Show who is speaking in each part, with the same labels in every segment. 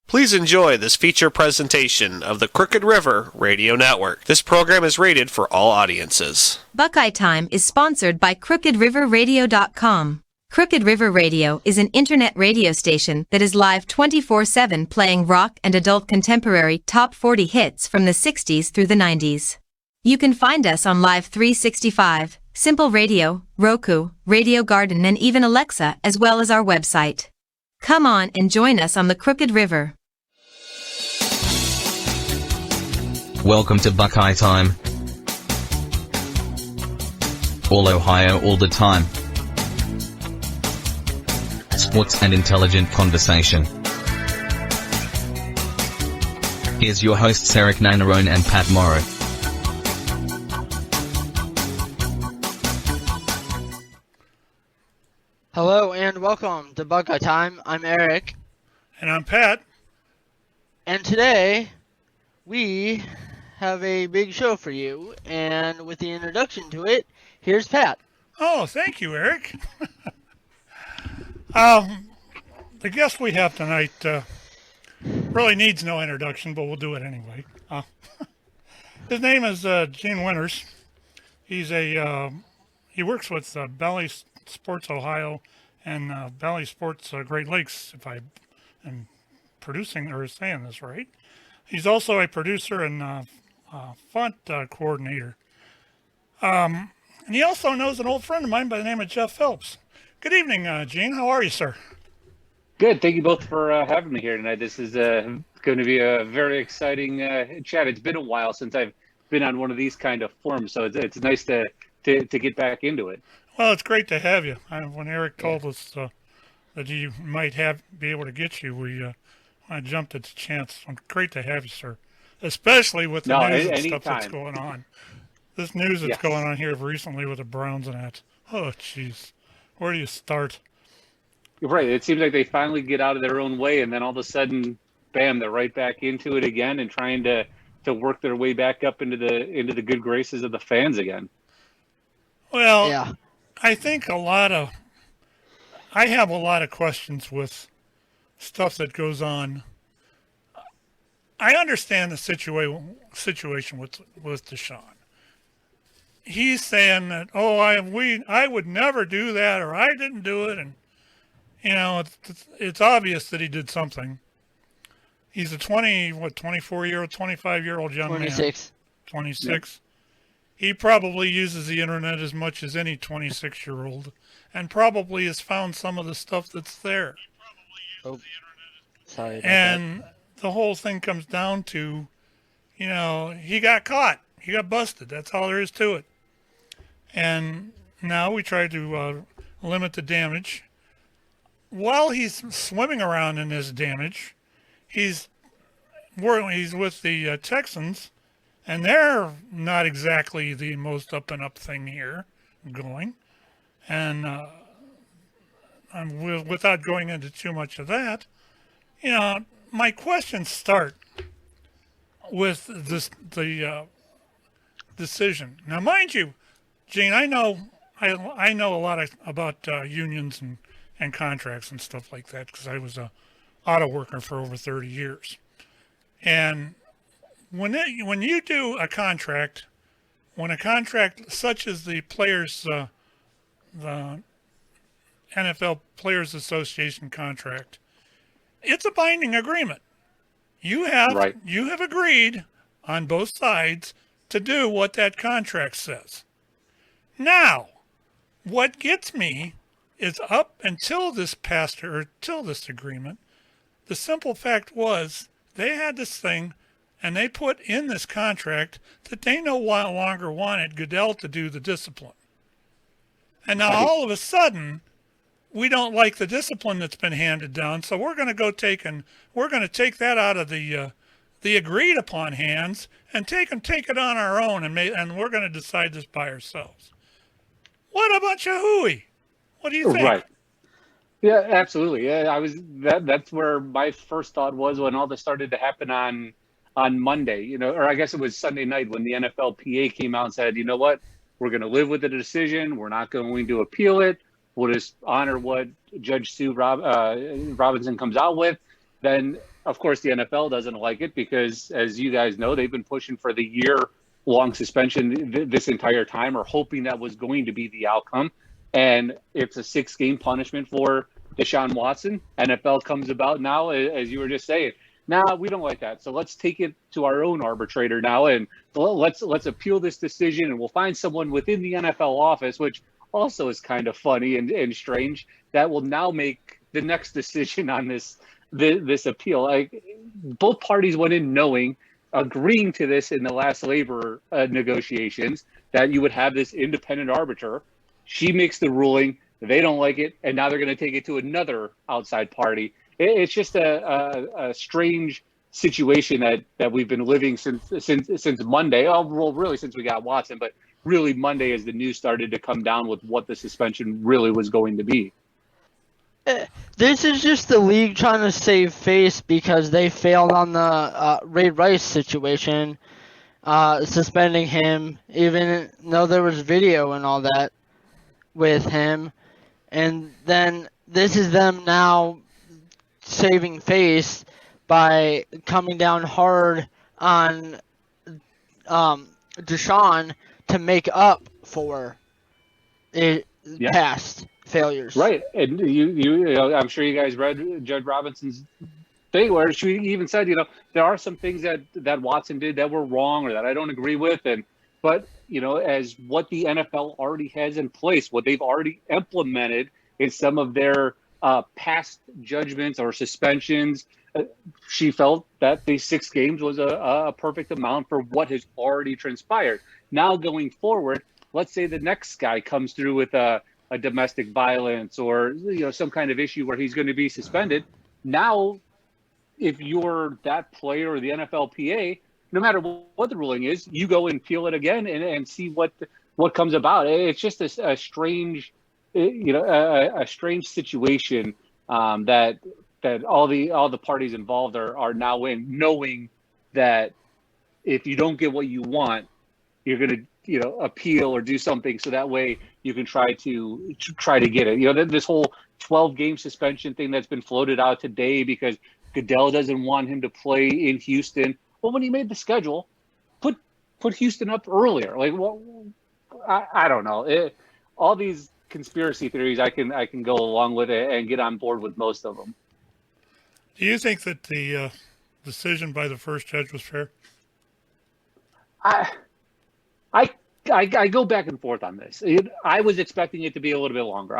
Speaker 1: Please enjoy this feature presentation of the Crooked River Radio Network. This program is rated for all audiences. Buckeye Time is sponsored by CrookedRiverRadio.com. Crooked River Radio is an internet radio station that is live 24/7 playing rock and adult contemporary top 40 hits from the 60s through the 90s. You can find us on Live 365, Simple Radio, Roku, Radio Garden, and even Alexa, as well as our website. Come on and join us on the Crooked River.
Speaker 2: Welcome to Buckeye Time. All Ohio all the time. Sports and intelligent conversation. Here's your hosts Erik, Nannarone and Pat Morrow.
Speaker 3: Hello and welcome to Buckeye Time. I'm Erik.
Speaker 4: And I'm Pat.
Speaker 3: And today, we have a big show for you. And with the introduction to it, here's Pat.
Speaker 4: Oh, thank you, Erik. The guest we have tonight really needs no introduction, but we'll do it anyway. His name is Gene Winters. He's he works with Bally Sports Ohio and Bally Sports Great Lakes, if I am producing or saying this right. He's also a producer and font coordinator. And he also knows an old friend of mine by the name of Jeff Phelps. Good evening, Gene. How are you, sir?
Speaker 5: Good. Thank you both for having me here tonight. This is going to be a very exciting chat. It's been a while since I've been on one of these kind of forums, so it's nice to get back into it.
Speaker 4: Well, it's great to have you. When Erik told us that you might be able to get you, I jumped at the chance. Great to have you, sir. Especially with the news and stuff that's going on. This news that's going on here recently with the Browns and that. Oh, jeez. Where do you start?
Speaker 5: Right. It seems like they finally get out of their own way, and then all of a sudden, bam, they're right back into it again and trying to work their way back up into the good graces of the fans again.
Speaker 4: Well, yeah. I think I have a lot of questions with stuff that goes on. I understand the situation with Deshawn. He's saying that, I would never do that, or I didn't do it, and it's obvious that he did something. He's a 25-year-old young
Speaker 3: 26.
Speaker 4: Man. 26. He probably uses the internet as much as any 26-year-old, and probably has found some of the stuff that's there.
Speaker 3: Oh, sorry.
Speaker 4: And the whole thing comes down to, he got caught. He got busted. That's all there is to it. And now we try to limit the damage. While he's swimming around in this damage, he's with the Texans, and they're not exactly the most up-and-up thing here going. And without going into too much of that, my questions start with the decision. Now, mind you, Gene, I know a lot about unions and contracts and stuff like that because I was a auto worker for over 30 years. And when you do a contract, when a contract such as the NFL Players Association contract, it's a binding agreement. You have agreed on both sides to do what that contract says. Now, what gets me is up until this agreement, the simple fact was they had this thing and they put in this contract that they no longer wanted Goodell to do the discipline. And now all of a sudden, we don't like the discipline that's been handed down, so we're going to take that out of the agreed upon hands and take it on our own, and we're going to decide this by ourselves. What a bunch of hooey! What do you think?
Speaker 5: Right. Yeah, absolutely. Yeah, that's where my first thought was when all this started to happen on Monday, or I guess it was Sunday night when the NFLPA came out and said, you know what, we're going to live with the decision. We're not going to appeal it. We'll just honor what Judge Sue Robinson comes out with. Then of course, the NFL doesn't like it because, as you guys know, they've been pushing for the year-long suspension this entire time, or hoping that was going to be the outcome. And it's a 6-game punishment for Deshaun Watson. NFL comes about now, as you were just saying. Nah, we don't like that. So let's take it to our own arbitrator now, and let's appeal this decision, and we'll find someone within the NFL office, which also is kind of funny and strange, that will now make the next decision on this appeal. Like, both parties went in knowing, agreeing to this in the last labor negotiations, that you would have this independent arbiter. She makes the ruling. They don't like it, and now they're going to take it to another outside party. It's just a strange situation that we've been living since Monday. Oh, well, really since we got Watson, but really Monday as the news started to come down with what the suspension really was going to be.
Speaker 3: This is just the league trying to save face because they failed on the Ray Rice situation, suspending him, even though there was video and all that with him. And then this is them now saving face by coming down hard on Deshawn to make up for past failures.
Speaker 5: Right, and you know, I'm sure you guys read Judge Robinson's thing where she even said, there are some things that Watson did that were wrong or that I don't agree with, but as what the NFL already has in place, what they've already implemented in some of their past judgments or suspensions, she felt that the 6 games was a perfect amount for what has already transpired. Now going forward, let's say the next guy comes through with a domestic violence or some kind of issue where he's going to be suspended. Now, if you're that player or the NFLPA, no matter what the ruling is, you go and appeal it again and see what comes about. It's just a strange, a strange situation that all the parties involved are now in, knowing that if you don't get what you want, you're going to appeal or do something so that way you can try to get it. This whole 12-game suspension thing that's been floated out today because Goodell doesn't want him to play in Houston. Well, when he made the schedule, put Houston up earlier. Like, well, I don't know. All these conspiracy theories, I can go along with it and get on board with most of them.
Speaker 4: Do you think that the decision by the first judge was fair?
Speaker 5: I go back and forth on this. I was expecting it to be a little bit longer.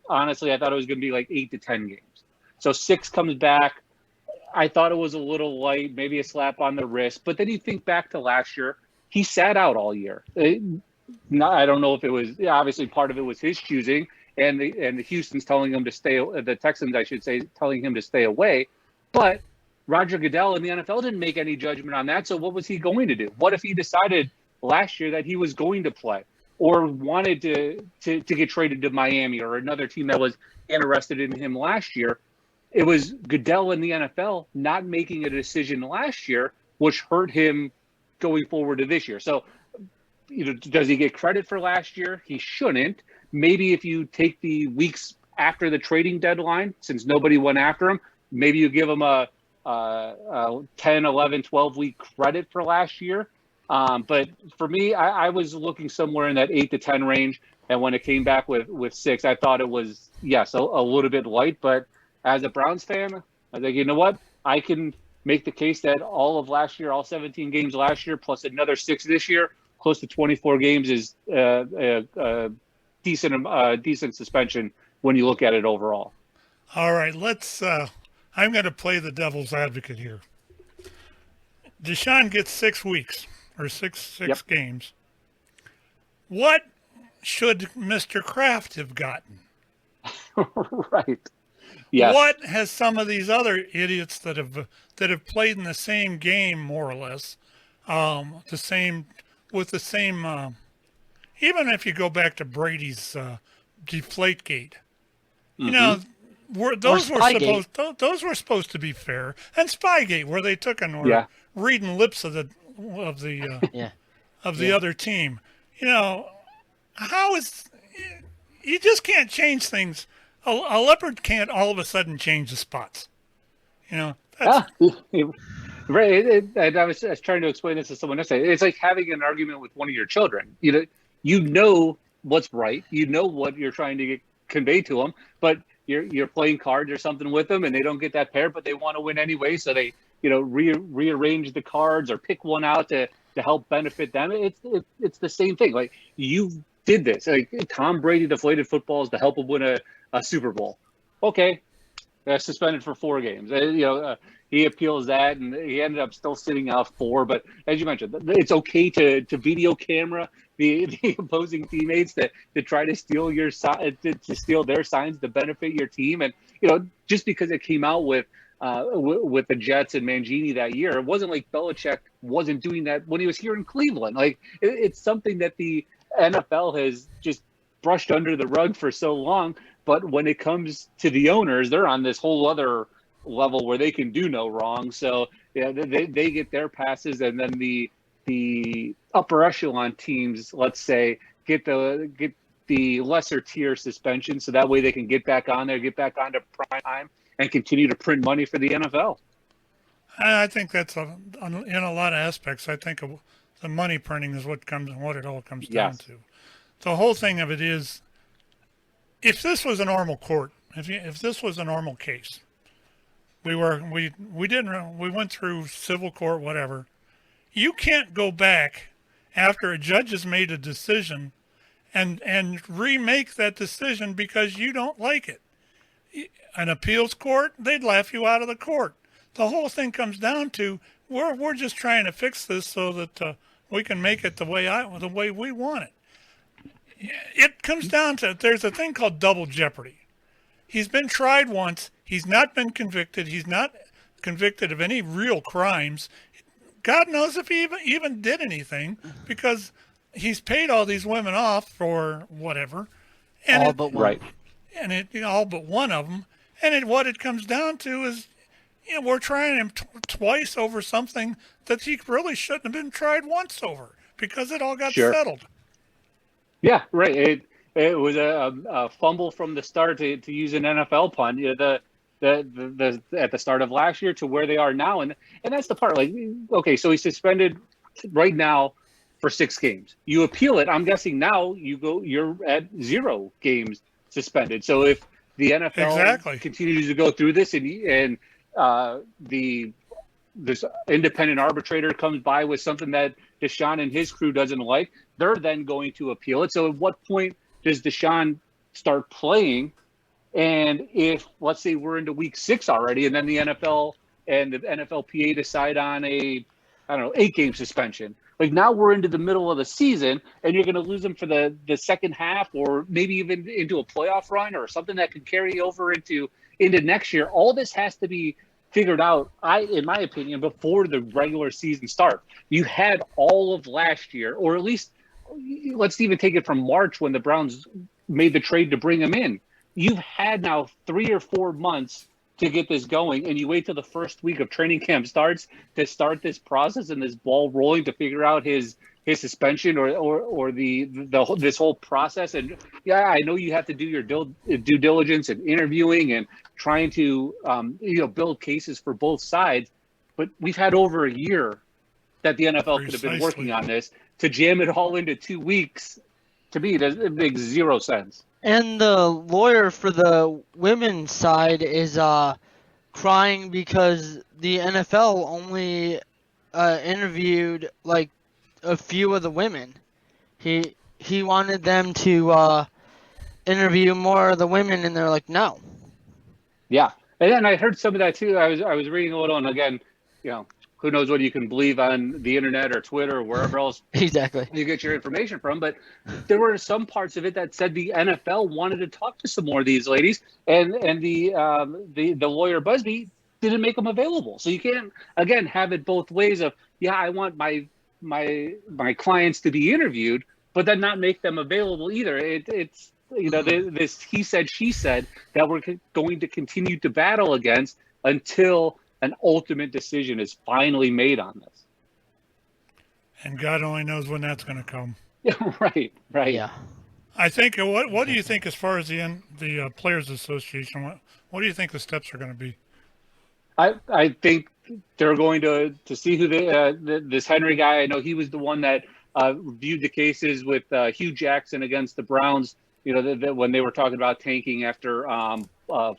Speaker 5: Honestly, I thought it was going to be like 8 to 10 games. So 6 comes back. I thought it was a little light, maybe a slap on the wrist. But then you think back to last year, he sat out all year. I don't know if it was, obviously part of it was his choosing, and the Houston's telling him to stay, the Texans, I should say, telling him to stay away. But Roger Goodell and the NFL didn't make any judgment on that. So what was he going to do? What if he decided last year that he was going to play or wanted to get traded to Miami or another team that was interested in him last year? It was Goodell and the NFL not making a decision last year, which hurt him going forward to this year. So, does he get credit for last year? He shouldn't. Maybe if you take the weeks after the trading deadline, since nobody went after him, maybe you give him a 10, 11, 12-week credit for last year. But for me, I was looking somewhere in that 8 to 10 range. And when it came back with 6, I thought it was, yes, a little bit light. But as a Browns fan, I was like, you know what? I can make the case that all of last year, all 17 games last year, plus another 6 this year, close to 24 games is a decent suspension when you look at it overall.
Speaker 4: All right, I'm going to play the devil's advocate here. Deshaun gets 6 weeks or six games. What should Mr. Kraft have gotten?
Speaker 5: Right. Yes.
Speaker 4: What has some of these other idiots that have played in the same game, more or less, even if you go back to Brady's Deflategate, those were supposed to be fair, and Spygate, where they took and were reading lips of the other team. How is you just can't change things. A leopard can't all of a sudden change the spots.
Speaker 5: Right. And I was trying to explain this to someone yesterday. It's like having an argument with one of your children. You know what's right. You know what you're trying to convey to them, but you're playing cards or something with them, and they don't get that pair, but they want to win anyway. So they rearrange the cards or pick one out to help benefit them. It's the same thing. Like, you did this. Like, Tom Brady deflated footballs to help him win a Super Bowl. Okay, suspended for 4 games. He appeals that, and he ended up still sitting out 4. But as you mentioned, it's okay to video camera the opposing teammates to try to steal to steal their signs to benefit your team. And just because it came out with the Jets and Mangini that year, it wasn't like Belichick wasn't doing that when he was here in Cleveland. Like, it's something that the NFL has just brushed under the rug for so long. But when it comes to the owners, they're on this whole other level where they can do no wrong. So they get their passes, and then the upper echelon teams, let's say, get the lesser tier suspension, so that way they can get back on there, get back onto prime time, and continue to print money for the NFL.
Speaker 4: I think that's in a lot of aspects. I think the money printing is what it all comes down to. The whole thing of it is, if this was a normal court, if this was a normal case, we went through civil court, whatever. You can't go back after a judge has made a decision and remake that decision because you don't like it. An appeals court, they'd laugh you out of the court. The whole thing comes down to we're just trying to fix this so that we can make it the way we want it. It comes down to, there's a thing called double jeopardy. He's been tried once. He's not been convicted. He's not convicted of any real crimes. God knows if he even did anything, because he's paid all these women off for whatever. And
Speaker 3: all but one. Right.
Speaker 4: And all but one of them. And what it comes down to is, we're trying him twice over something that he really shouldn't have been tried once over, because it all got settled.
Speaker 5: Yeah, right. It was a fumble from the start, to use an NFL pun. The at the start of last year to where they are now, and that's the part. Like, okay, so he's suspended right now for 6 games. You appeal it. I'm guessing now you're at 0 games suspended. So if the NFL continues to go through this, and this independent arbitrator comes by with something that Deshawn and his crew doesn't like, they're then going to appeal it. So at what point does Deshawn start playing? And if, let's say, we're into week 6 already, and then the NFL and the NFLPA decide on a 8-game suspension, like, now we're into the middle of the season, and you're going to lose them for the second half, or maybe even into a playoff run or something that could carry over into next year. All this has to be figured out, in my opinion, before the regular season starts. You had all of last year, or at least let's even take it from March when the Browns made the trade to bring him in. You've had now 3 or 4 months to get this going, and you wait till the first week of training camp starts to start this process and this ball rolling to figure out his suspension or this whole process. And yeah, I know you have to do your due diligence and interviewing and trying to build cases for both sides, but we've had over a year that the NFL could have been working on this. To jam it all into 2 weeks, to me, it makes 0 sense.
Speaker 3: And the lawyer for the women's side is crying because the NFL only interviewed like a few of the women. He wanted them to interview more of the women, and they're like, no. Yeah,
Speaker 5: and then I heard some of that too. I was reading a little, and again, who knows what you can believe on the internet or Twitter or wherever else
Speaker 3: exactly
Speaker 5: you get your information from. But there were some parts of it that said the NFL wanted to talk to some more of these ladies, and the lawyer Busby didn't make them available. So you can't, again, have it both ways of, I want my clients to be interviewed, but then not make them available either. It's this he said, she said that we're going to continue to battle against until an ultimate decision is finally made on this.
Speaker 4: And God only knows when that's going to come.
Speaker 5: Yeah, right.
Speaker 3: Yeah.
Speaker 4: I think, what do you think as far as the Players Association, what do you think the steps are going to be?
Speaker 5: I think they're going to see who this Henry guy. I know he was the one that reviewed the cases with Hugh Jackson against the Browns. You know, when they were talking about tanking after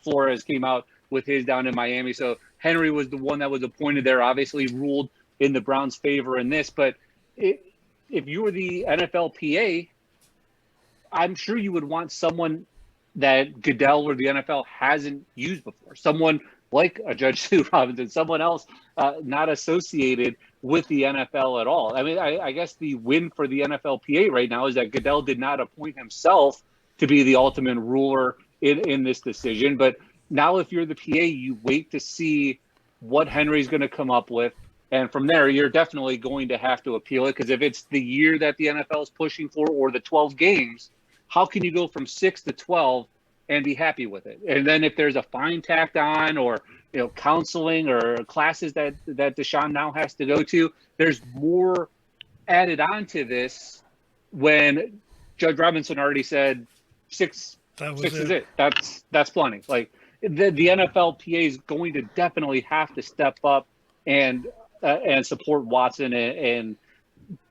Speaker 5: Flores came out with his down in Miami. So Henry was the one that was appointed there, obviously ruled in the Browns' favor in this. But if you were the NFLPA, I'm sure you would want someone that Goodell or the NFL hasn't used before. Someone like a Judge Sue Robinson, someone else not associated with the NFL at all. I mean, I guess the win for the NFLPA right now is that Goodell did not appoint himself to be the ultimate ruler in this decision. But now if you're the PA, you wait to see what Henry's going to come up with. And from there, you're definitely going to have to appeal it, because if it's the year that the NFL is pushing for or the 12 games, how can you go from 6 to 12 and be happy with it? And then if there's a fine tacked on, or counseling or classes that Deshawn now has to go to, there's more added on to this when Judge Robinson already said six is it. That's plenty. Like the NFLPA is going to definitely have to step up and support Watson and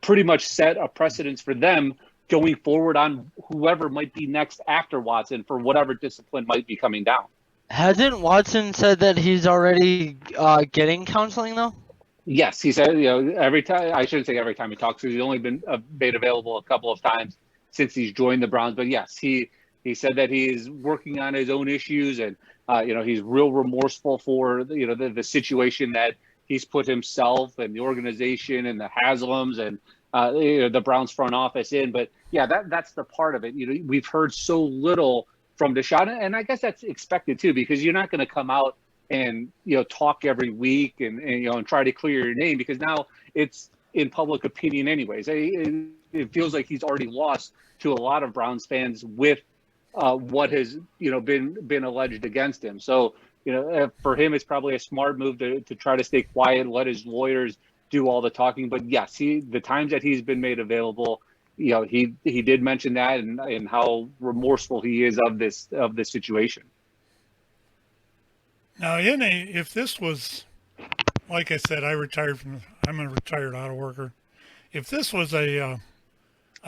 Speaker 5: pretty much set a precedence for them going forward on whoever might be next after Watson for whatever discipline might be coming down.
Speaker 3: Hasn't Watson said that he's already getting counseling, though?
Speaker 5: Yes, he said, every time, I shouldn't say every time he talks, because he's only been made available a couple of times since he's joined the Browns. But yes, he said that he is working on his own issues, and, he's real remorseful for, the situation that he's put himself and the organization and the Haslams and the Browns front office in. But yeah, that's the part of it. We've heard so little from Deshawn, and I guess that's expected too, because you're not going to come out and talk every week and try to clear your name, because now it's in public opinion anyways. It feels like he's already lost to a lot of Browns fans with what has been alleged against him. So for him, it's probably a smart move to try to stay quiet, let his lawyers do all the talking. But yes, the times that he's been made available, he did mention that and how remorseful he is of this situation.
Speaker 4: Now, if this was, like I said, I'm a retired auto worker. If this was a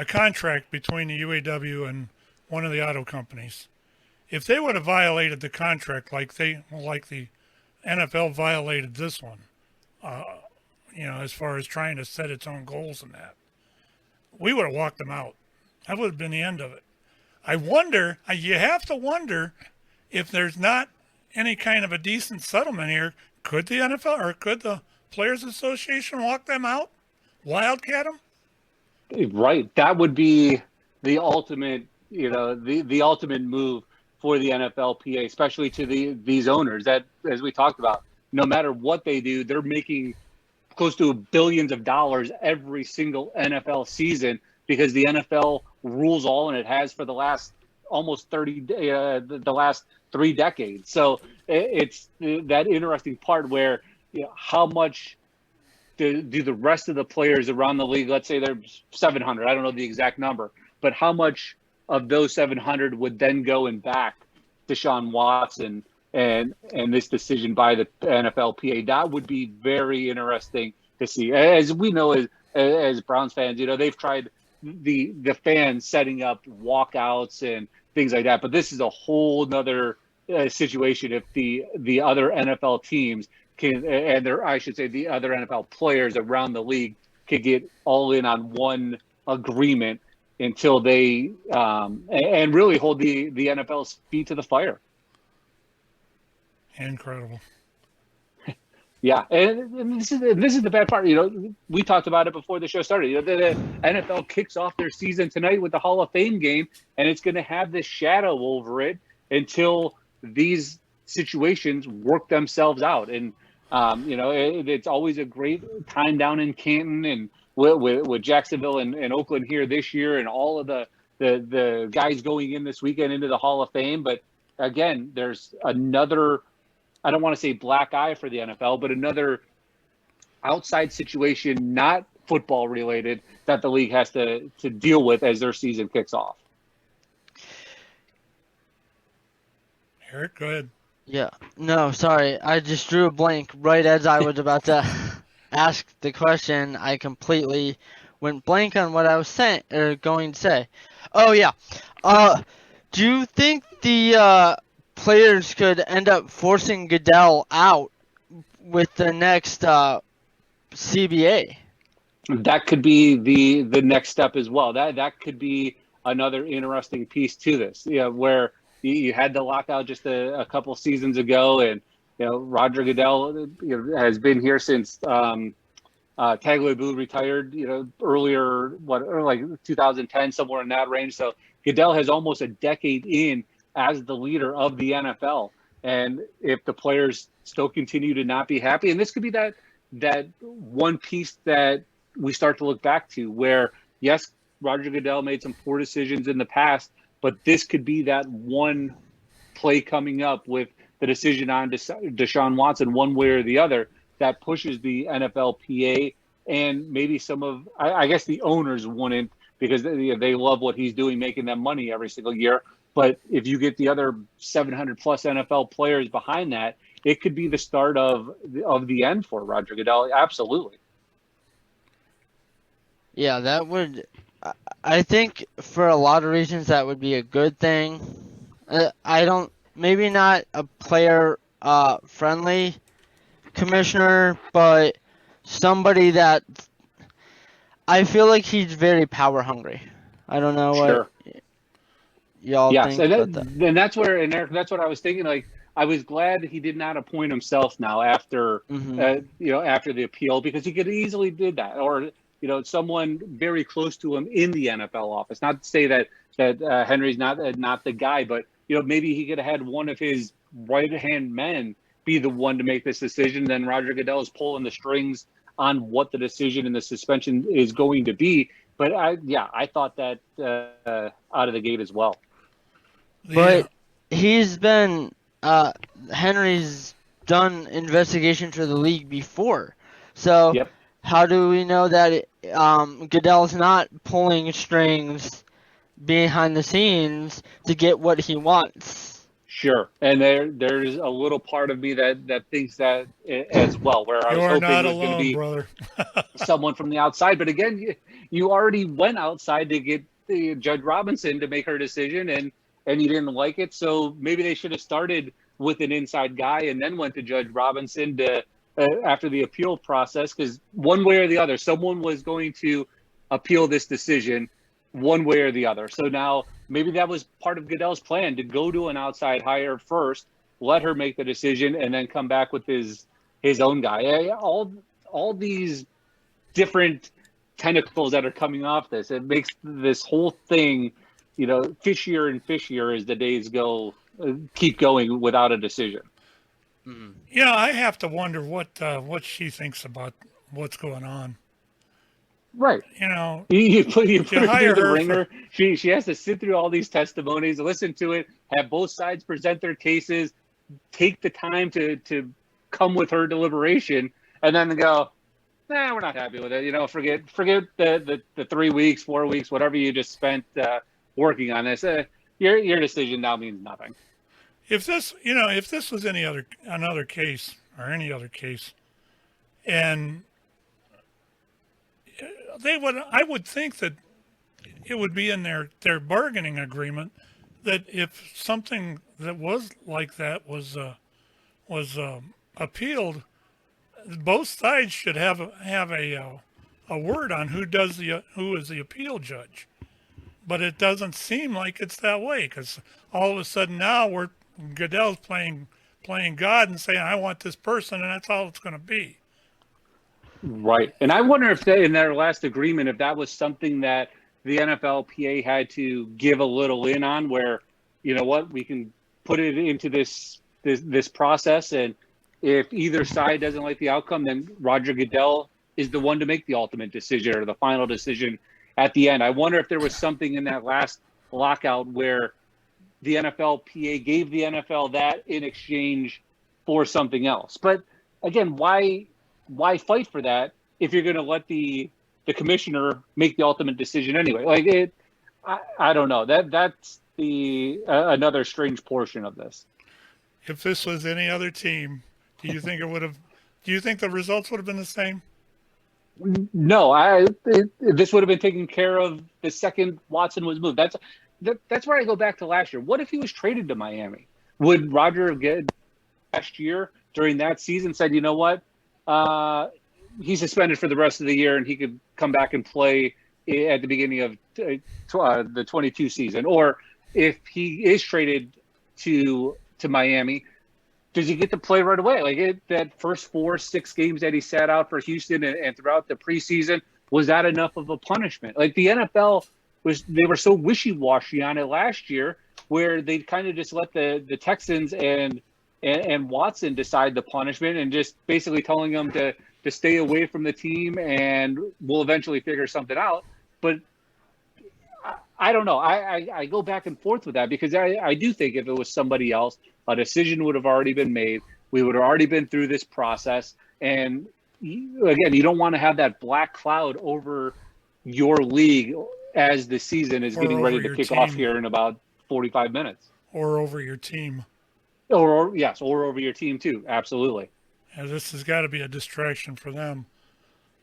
Speaker 4: contract between the UAW and one of the auto companies, if they would have violated the contract like the NFL violated this one, as far as trying to set its own goals and that, we would have walked them out. That would have been the end of it. I wonder, you have to wonder if there's not any kind of a decent settlement here. Could the NFL or could the Players Association walk them out? Wildcat them?
Speaker 5: Right. That would be the ultimate, the ultimate move for the NFLPA, especially to these owners that, as we talked about, no matter what they do, they're making close to billions of dollars every single NFL season, because the NFL rules all, and it has for the last almost the last 3 decades. So it's that interesting part where how much do the rest of the players around the league, let's say there's 700, I don't know the exact number, but how much of those 700 would then go and back Deshaun Watson and this decision by the NFLPA? That would be very interesting to see. As we know, as Browns fans, they've tried the fans setting up walkouts and things like that, but this is a whole nother situation. If the other NFL teams can, and I should say the other NFL players around the league, could get all in on one agreement until they and really hold the NFL's feet to the fire.
Speaker 4: Incredible.
Speaker 5: Yeah, and this is the bad part. We talked about it before the show started. The NFL kicks off their season tonight with the Hall of Fame game, and it's going to have this shadow over it until these situations work themselves out. And it's always a great time down in Canton and with Jacksonville and Oakland here this year, and all of the guys going in this weekend into the Hall of Fame. But again, there's another, I don't want to say black eye for the NFL, but another outside situation, not football related, that the league has to deal with as their season kicks off.
Speaker 4: Erik, go ahead.
Speaker 3: Yeah. No, sorry. I just drew a blank right as I was about to ask the question. I completely went blank on what I was going to say. Oh yeah. Do you think the players could end up forcing Goodell out with the next CBA?
Speaker 5: That could be the next step as well. That could be another interesting piece to this. Where you had the lockout just a couple seasons ago, and Roger Goodell has been here since Tagliabue retired. Earlier, or like 2010, somewhere in that range. So Goodell has almost a decade in as the leader of the NFL. And if the players still continue to not be happy, and this could be that one piece that we start to look back to where, yes, Roger Goodell made some poor decisions in the past, but this could be that one play coming up with the decision on Deshawn Watson one way or the other that pushes the NFLPA and maybe some of, I guess the owners wouldn't, because they love what he's doing, making them money every single year. But if you get the other 700 plus NFL players behind that, it could be the start of the end for Roger Goodell. Absolutely.
Speaker 3: Yeah, that would. I think for a lot of reasons that would be a good thing. Maybe not a player friendly commissioner, but somebody that I feel like he's very power hungry. I don't know what y'all think about that.
Speaker 5: And that's where, and Eric, that's what I was thinking. Like, I was glad he did not appoint himself now after after the appeal, because he could easily did that, or someone very close to him in the NFL office. Not to say that Henry's not the guy, but maybe he could have had one of his right hand men be the one to make this decision. Then Roger Goodell is pulling the strings on what the decision and the suspension is going to be. But I thought that out of the gate as well.
Speaker 3: But he's been Henry's done investigation for the league before, so how do we know that Goodell's not pulling strings behind the scenes to get what he wants?
Speaker 5: Sure, and there's a little part of me that thinks that as well. Where I was hoping it was going to be
Speaker 4: brother.
Speaker 5: someone from the outside, but again, you already went outside to get Judge Robinson to make her decision, and you didn't like it. So maybe they should have started with an inside guy and then went to Judge Robinson to after the appeal process, because one way or the other, someone was going to appeal this decision one way or the other. So now maybe that was part of Goodell's plan, to go to an outside hire first, let her make the decision, and then come back with his own guy. All these different tentacles that are coming off this, it makes this whole thing, fishier and fishier as the days keep going without a decision.
Speaker 4: Yeah, I have to wonder what she thinks about what's going on.
Speaker 5: Right. You put her through the ringer. She has to sit through all these testimonies, listen to it, have both sides present their cases, take the time to come with her deliberation, and then go, we're not happy with it. Forget the 3 weeks, 4 weeks, whatever you just spent working on this. Your decision now means nothing.
Speaker 4: If this was another case, and I would think that it would be in their bargaining agreement that if something that was like that was appealed, both sides should have a word on who is the appeal judge. But it doesn't seem like it's that way, because all of a sudden now Goodell's playing God and saying, I want this person, and that's all it's going to be.
Speaker 5: Right. And I wonder if in their last agreement, if that was something that the NFLPA had to give a little in on, where, we can put it into this process, and if either side doesn't like the outcome, then Roger Goodell is the one to make the ultimate decision or the final decision at the end. I wonder if there was something in that last lockout where the NFLPA gave the NFL that in exchange for something else. But again, why fight for that if you're going to let the commissioner make the ultimate decision anyway? Like I don't know. That's the another strange portion of this.
Speaker 4: if this was any other team, do you think the results would have been the same?
Speaker 5: No, this would have been taken care of the second Watson was moved. That's where I go back to last year. What if he was traded to Miami? Would Roger have get last year during that season said, you know what, he's suspended for the rest of the year and he could come back and play at the beginning of the 22 season? Or if he is traded to Miami, does he get to play right away? Like that first 4-6 games that he sat out for Houston and throughout the preseason, was that enough of a punishment? Like the NFL they were so wishy-washy on it last year, where they kind of just let the Texans and Watson decide the punishment and just basically telling them to stay away from the team and we'll eventually figure something out. But I don't know. I go back and forth with that because I do think if it was somebody else, a decision would have already been made. We would have already been through this process. And again, you don't want to have that black cloud over your league as the season is getting ready to kick off here in about 45 minutes.
Speaker 4: Or over your team.
Speaker 5: Or over your team too. Absolutely.
Speaker 4: And this has got to be a distraction for them.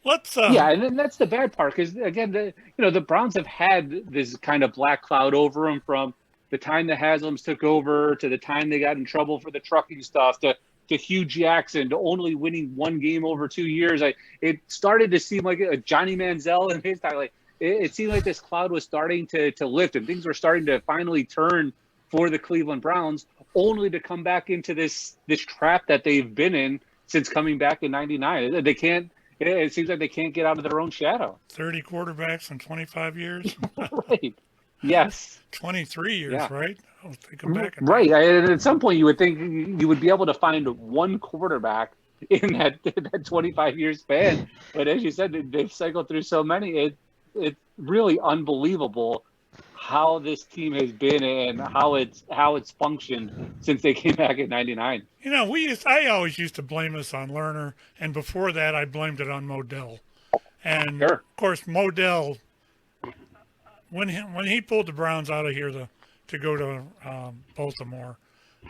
Speaker 5: And then that's the bad part because again, the Browns have had this kind of black cloud over them from the time the Haslams took over to the time they got in trouble for the trucking stuff to Hugh Jackson to only winning one game over 2 years. It started to seem like a Johnny Manziel in his time. Like it seemed like this cloud was starting to lift and things were starting to finally turn for the Cleveland Browns, only to come back into this trap that they've been in since coming back in '99. They can't. It seems like they can't get out of their own shadow.
Speaker 4: 30 quarterbacks in 25 years?
Speaker 5: Right. Yes.
Speaker 4: 23 years, right? I'll take them back.
Speaker 5: Right. At some point, you would think you would be able to find one quarterback in that 25-year span. But as you said, they've cycled through so many. It's really unbelievable how this team has been and how it's functioned since they came back in '99.
Speaker 4: I always used to blame this on Lerner, and before that, I blamed it on Modell. And of course, Modell, when he pulled the Browns out of here to go to Baltimore,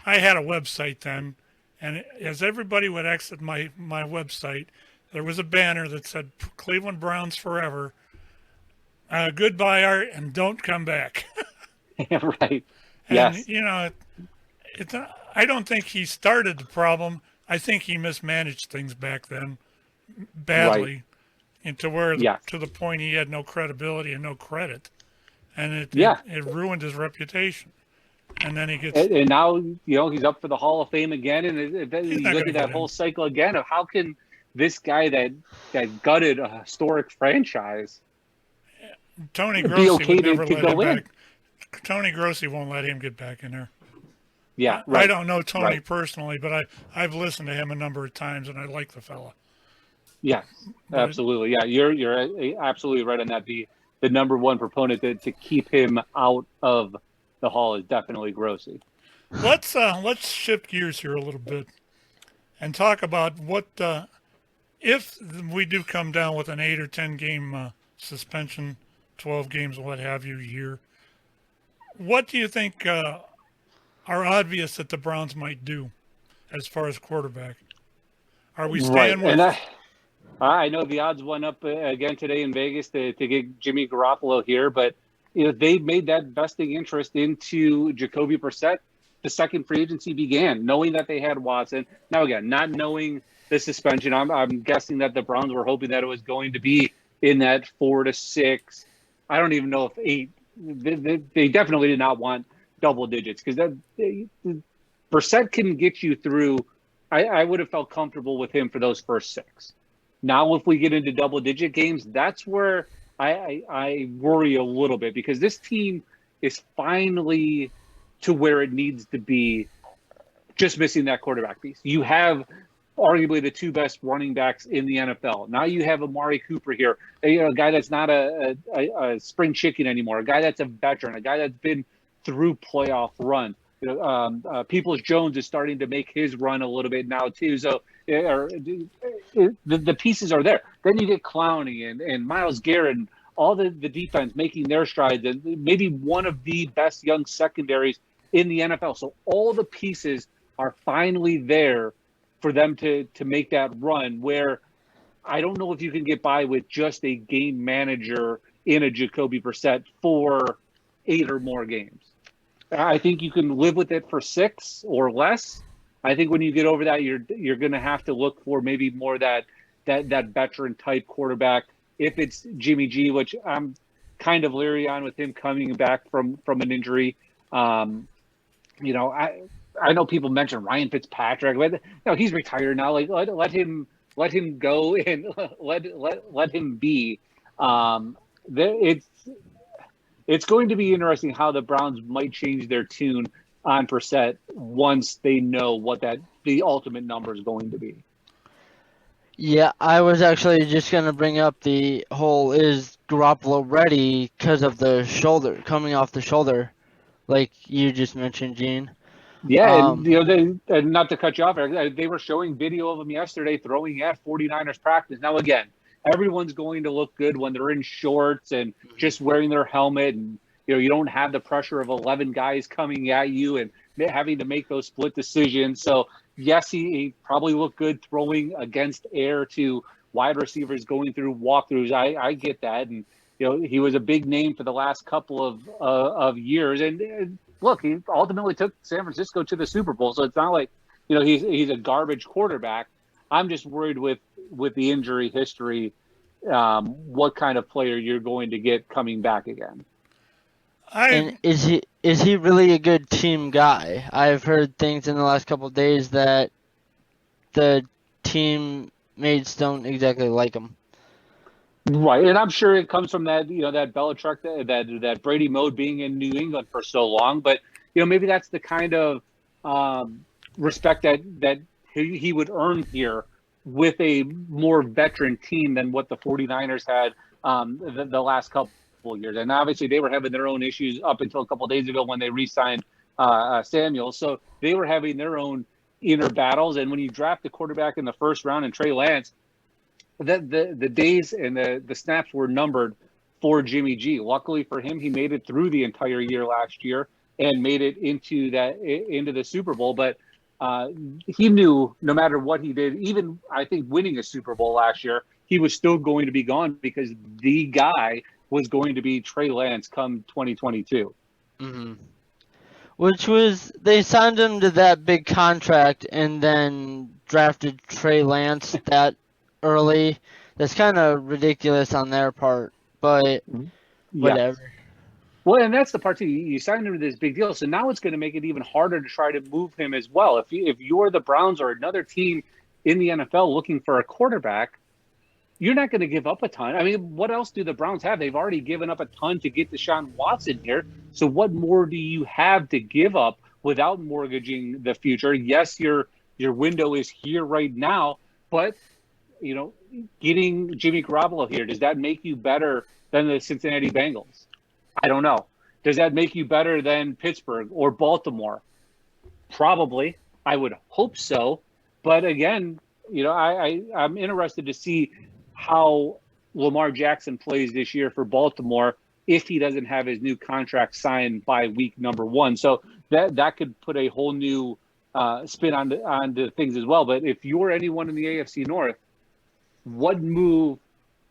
Speaker 4: I had a website then, and as everybody would exit my website, there was a banner that said "Cleveland Browns forever." Goodbye, Art, and don't come back.
Speaker 5: Right.
Speaker 4: And,
Speaker 5: yes.
Speaker 4: I don't think he started the problem. I think he mismanaged things back then badly, and to the point he had no credibility and no credit, and it ruined his reputation. And then he gets
Speaker 5: and now he's up for the Hall of Fame again, and you look at that whole cycle again of how can this guy that gutted a historic franchise.
Speaker 4: Tony Grossi would never let him back. Tony Grossi won't let him get back in there.
Speaker 5: Yeah, right.
Speaker 4: I don't know Tony personally, but I've listened to him a number of times, and I like the fella.
Speaker 5: Yeah, absolutely. Yeah, you're absolutely right on that. The number one proponent to keep him out of the Hall is definitely Grossi.
Speaker 4: Let's shift gears here a little bit and talk about what if we do come down with an 8 or 10 game suspension. 12 games, what have you, year. What do you think are obvious that the Browns might do as far as quarterback? Are we staying with...
Speaker 5: And I know the odds went up again today in Vegas to get Jimmy Garopolo here, but they made that vesting interest into Jacoby Brissett the second free agency began, knowing that they had Watson. Now, again, not knowing the suspension, I'm guessing that the Browns were hoping that it was going to be in that 4 to 6. I don't even know if 8. They definitely did not want double digits because Brissett can get you through. I would have felt comfortable with him for those first 6. Now, if we get into double-digit games, that's where I worry a little bit because this team is finally to where it needs to be, just missing that quarterback piece. You have arguably the 2 best running backs in the NFL. Now you have Amari Cooper here, a guy that's not a spring chicken anymore, a guy that's a veteran, a guy that's been through playoff run. Peoples-Jones is starting to make his run a little bit now too. So the pieces are there. Then you get Clowney and Myles Garrett and all the defense making their strides, and maybe one of the best young secondaries in the NFL. So all the pieces are finally there for them to make that run, where I don't know if you can get by with just a game manager in a Jacoby Brissett for 8 or more games. I think you can live with it for 6 or less. I think when you get over that, you're going to have to look for maybe more that veteran type quarterback. If it's Jimmy G, which I'm kind of leery on with him coming back from an injury. You know, I know people mention Ryan Fitzpatrick, but he's retired now. Like let him go and let him be. It's going to be interesting how the Browns might change their tune on Brissett once they know what the ultimate number is going to be.
Speaker 3: Yeah, I was actually just going to bring up the whole, is Garoppolo ready because of the shoulder, coming off the shoulder, like you just mentioned, Gene.
Speaker 5: Yeah, and not to cut you off, Eric, they were showing video of him yesterday throwing at 49ers practice. Now, again, everyone's going to look good when they're in shorts and just wearing their helmet, and you don't have the pressure of 11 guys coming at you and having to make those split decisions. So yes, he probably looked good throwing against air to wide receivers going through walkthroughs. I get that, and he was a big name for the last couple of years. And look, he ultimately took San Francisco to the Super Bowl, so it's not like he's a garbage quarterback. I'm just worried with the injury history, what kind of player you're going to get coming back again.
Speaker 3: And is he really a good team guy? I've heard things in the last couple of days that the teammates don't exactly like him.
Speaker 5: Right, and I'm sure it comes from that that Belichick, that Brady mode being in New England for so long. But maybe that's the kind of respect that he would earn here with a more veteran team than what the 49ers had the last couple of years. And obviously they were having their own issues up until a couple of days ago when they re-signed Samuel. So they were having their own inner battles. And when you draft the quarterback in the first round and Trey Lance, the days and the snaps were numbered for Jimmy G. Luckily for him, he made it through the entire year last year and made it into the Super Bowl. But he knew no matter what he did, even I think winning a Super Bowl last year, he was still going to be gone because the guy was going to be Trey Lance come 2022.
Speaker 3: Mm-hmm. Which was, they signed him to that big contract and then drafted Trey Lance that early. That's kind of ridiculous on their part, but whatever.
Speaker 5: Yeah. Well, and that's the part too. You signed him to this big deal, so now it's going to make it even harder to try to move him as well. If you're the Browns or another team in the NFL looking for a quarterback, you're not going to give up a ton. I mean, what else do the Browns have? They've already given up a ton to get Deshaun Watson here. So what more do you have to give up without mortgaging the future? Yes, your window is here right now, but getting Jimmy Garoppolo here, does that make you better than the Cincinnati Bengals? I don't know. Does that make you better than Pittsburgh or Baltimore? Probably. I would hope so. But again, I'm interested to see how Lamar Jackson plays this year for Baltimore if he doesn't have his new contract signed by week number 1. So that could put a whole new spin on the things as well. But if you're anyone in the AFC North, what move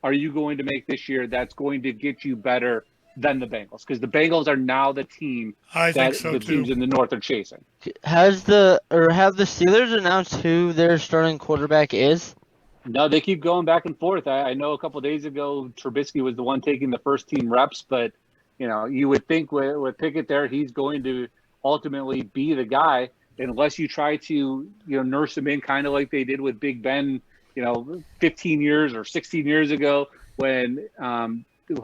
Speaker 5: are you going to make this year that's going to get you better than the Bengals? Because the Bengals are now the team teams in the North are chasing.
Speaker 3: Have the Steelers announced who their starting quarterback is?
Speaker 5: No, they keep going back and forth. I know a couple of days ago Trubisky was the one taking the first team reps, but you would think with Pickett there, he's going to ultimately be the guy unless you try to nurse him in kind of like they did with Big Ben 15 years or 16 years ago when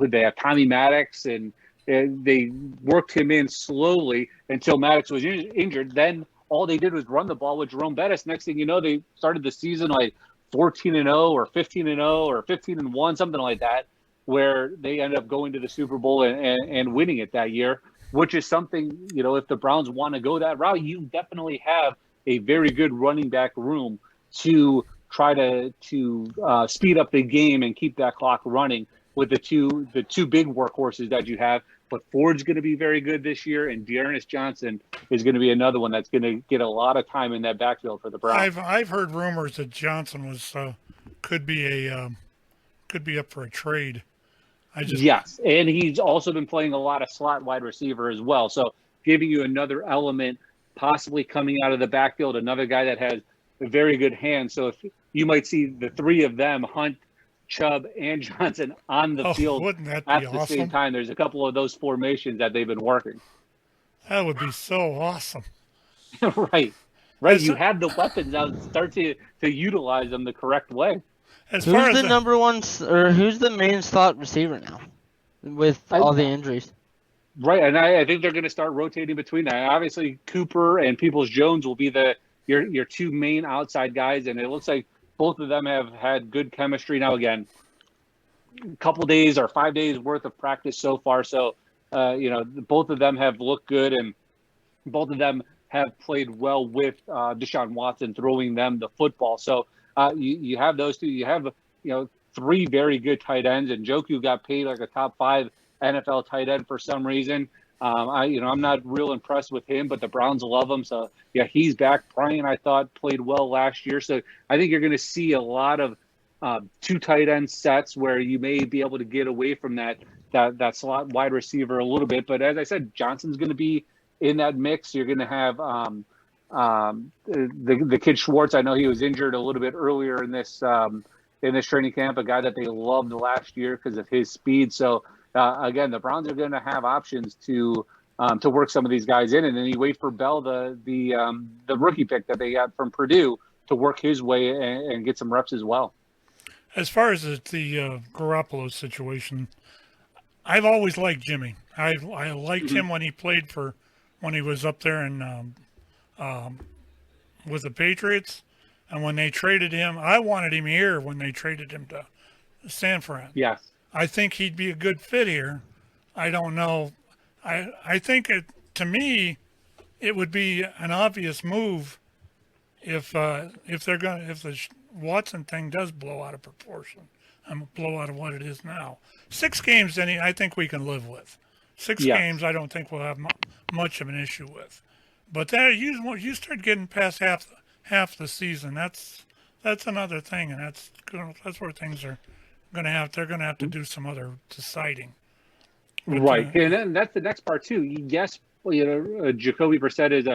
Speaker 5: they have Tommy Maddox, and they worked him in slowly until Maddox was injured. Then all they did was run the ball with Jerome Bettis. Next thing you know, they started the season like 14-0 or 15-0 or 15-1, something like that, where they ended up going to the Super Bowl and winning it that year, which is something, if the Browns want to go that route, you definitely have a very good running back room to try to speed up the game and keep that clock running with the two big workhorses that you have. But Ford's going to be very good this year, and Dearness Johnson is going to be another one that's going to get a lot of time in that backfield for the Browns.
Speaker 4: I've heard rumors that Johnson was could be up for a trade.
Speaker 5: Yes, and he's also been playing a lot of slot wide receiver as well. So giving you another element, possibly coming out of the backfield, another guy that has a very good hand. So if you might see the three of them, Hunt, Chubb, and Johnson on the field
Speaker 4: at
Speaker 5: the same time. There's a couple of those formations that they've been working.
Speaker 4: That would be so awesome.
Speaker 5: Right. You have the weapons now. Start to utilize them the correct way.
Speaker 3: Who's the number one, or who's the main slot receiver now with all the injuries?
Speaker 5: Right, and I think they're going to start rotating between that. Obviously, Cooper and Peoples-Jones will be your two main outside guys, and it looks like both of them have had good chemistry. Now, again, a couple days or 5 days worth of practice so far. So, both of them have looked good, and both of them have played well with Deshawn Watson throwing them the football. So you have those two. You have three very good tight ends, and Njoku got paid like a top 5 NFL tight end for some reason. I'm not real impressed with him, but the Browns love him. So, yeah, he's back. Bryant, I thought, played well last year. So I think you're going to see a lot of two tight end sets where you may be able to get away from that slot wide receiver a little bit. But as I said, Johnson's going to be in that mix. You're going to have the kid Schwartz. I know he was injured a little bit earlier in this training camp, a guy that they loved last year because of his speed. So, again, the Browns are going to have options to work some of these guys in, and then you wait for Bell, the rookie pick that they got from Purdue, to work his way and get some reps as well.
Speaker 4: As far as the Garopolo situation, I've always liked Jimmy. I liked him when he played when he was up there and with the Patriots, and when they traded him, I wanted him here when they traded him to San Fran.
Speaker 5: Yes.
Speaker 4: I think he'd be a good fit here. I don't know. I think to me, it would be an obvious move if the Watson thing does blow out of proportion and blow out of what it is now. 6 games, then I think we can live with. 6 games, I don't think we'll have much of an issue with. But you start getting past half the season, that's another thing, and that's where things are. They're gonna have to do some other deciding.
Speaker 5: Right, and then that's the next part too. Yes, Jacoby Brissett is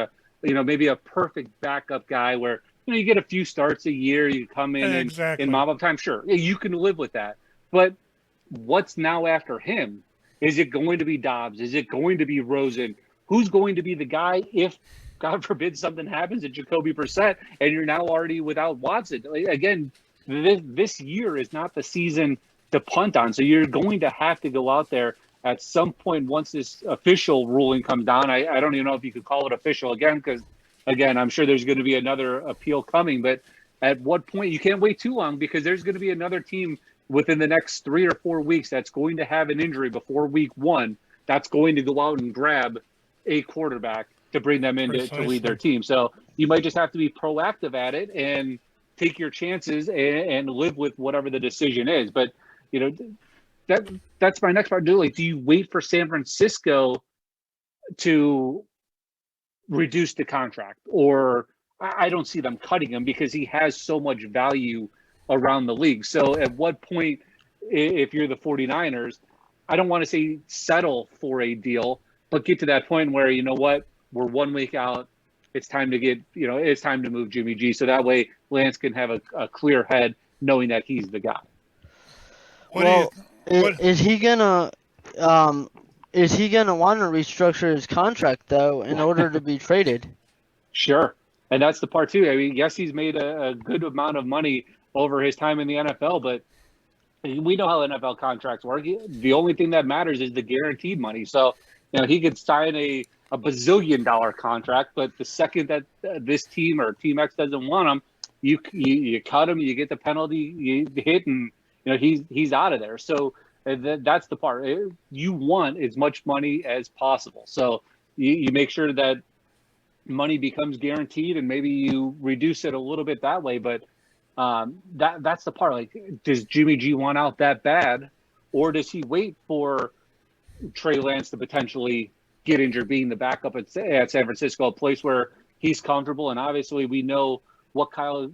Speaker 5: maybe a perfect backup guy where you get a few starts a year, you come in in mop up time. Sure, you can live with that. But what's now after him? Is it going to be Dobbs? Is it going to be Rosen? Who's going to be the guy if, God forbid, something happens to Jacoby Brissett and you're now already without Watson? Again, this year is not the season to punt on. So you're going to have to go out there at some point once this official ruling comes down. I don't even know if you could call it official again, because, again, I'm sure there's going to be another appeal coming. But at what point? You can't wait too long, because there's going to be another team within the next 3 or 4 weeks that's going to have an injury before week 1 that's going to go out and grab a quarterback to bring them in to lead their team. So you might just have to be proactive at it and take your chances and live with whatever the decision is. But, that's my next part. Do you wait for San Francisco to reduce the contract? Or I don't see them cutting him because he has so much value around the league. So at what point, if you're the 49ers, I don't want to say settle for a deal, but get to that point where, we're 1 week out. It's time to move Jimmy G. So that way Lance can have a clear head knowing that he's the guy.
Speaker 3: Is he gonna want to restructure his contract though in order to be traded? Sure.
Speaker 5: And that's the part too. I mean, yes, he's made a good amount of money over his time in the NFL, but we know how NFL contracts work. The only thing that matters is the guaranteed money. So, he could sign a bazillion-dollar contract, but the second that this team or Team X doesn't want him, you cut him, you get the penalty, you hit, and he's out of there. So that's the part. You want as much money as possible. So you make sure that money becomes guaranteed, and maybe you reduce it a little bit that way. But that's the part. Like, does Jimmy G want out that bad, or does he wait for Trey Lance to potentially get injured, being the backup at San Francisco, a place where he's comfortable. And obviously we know what Kyle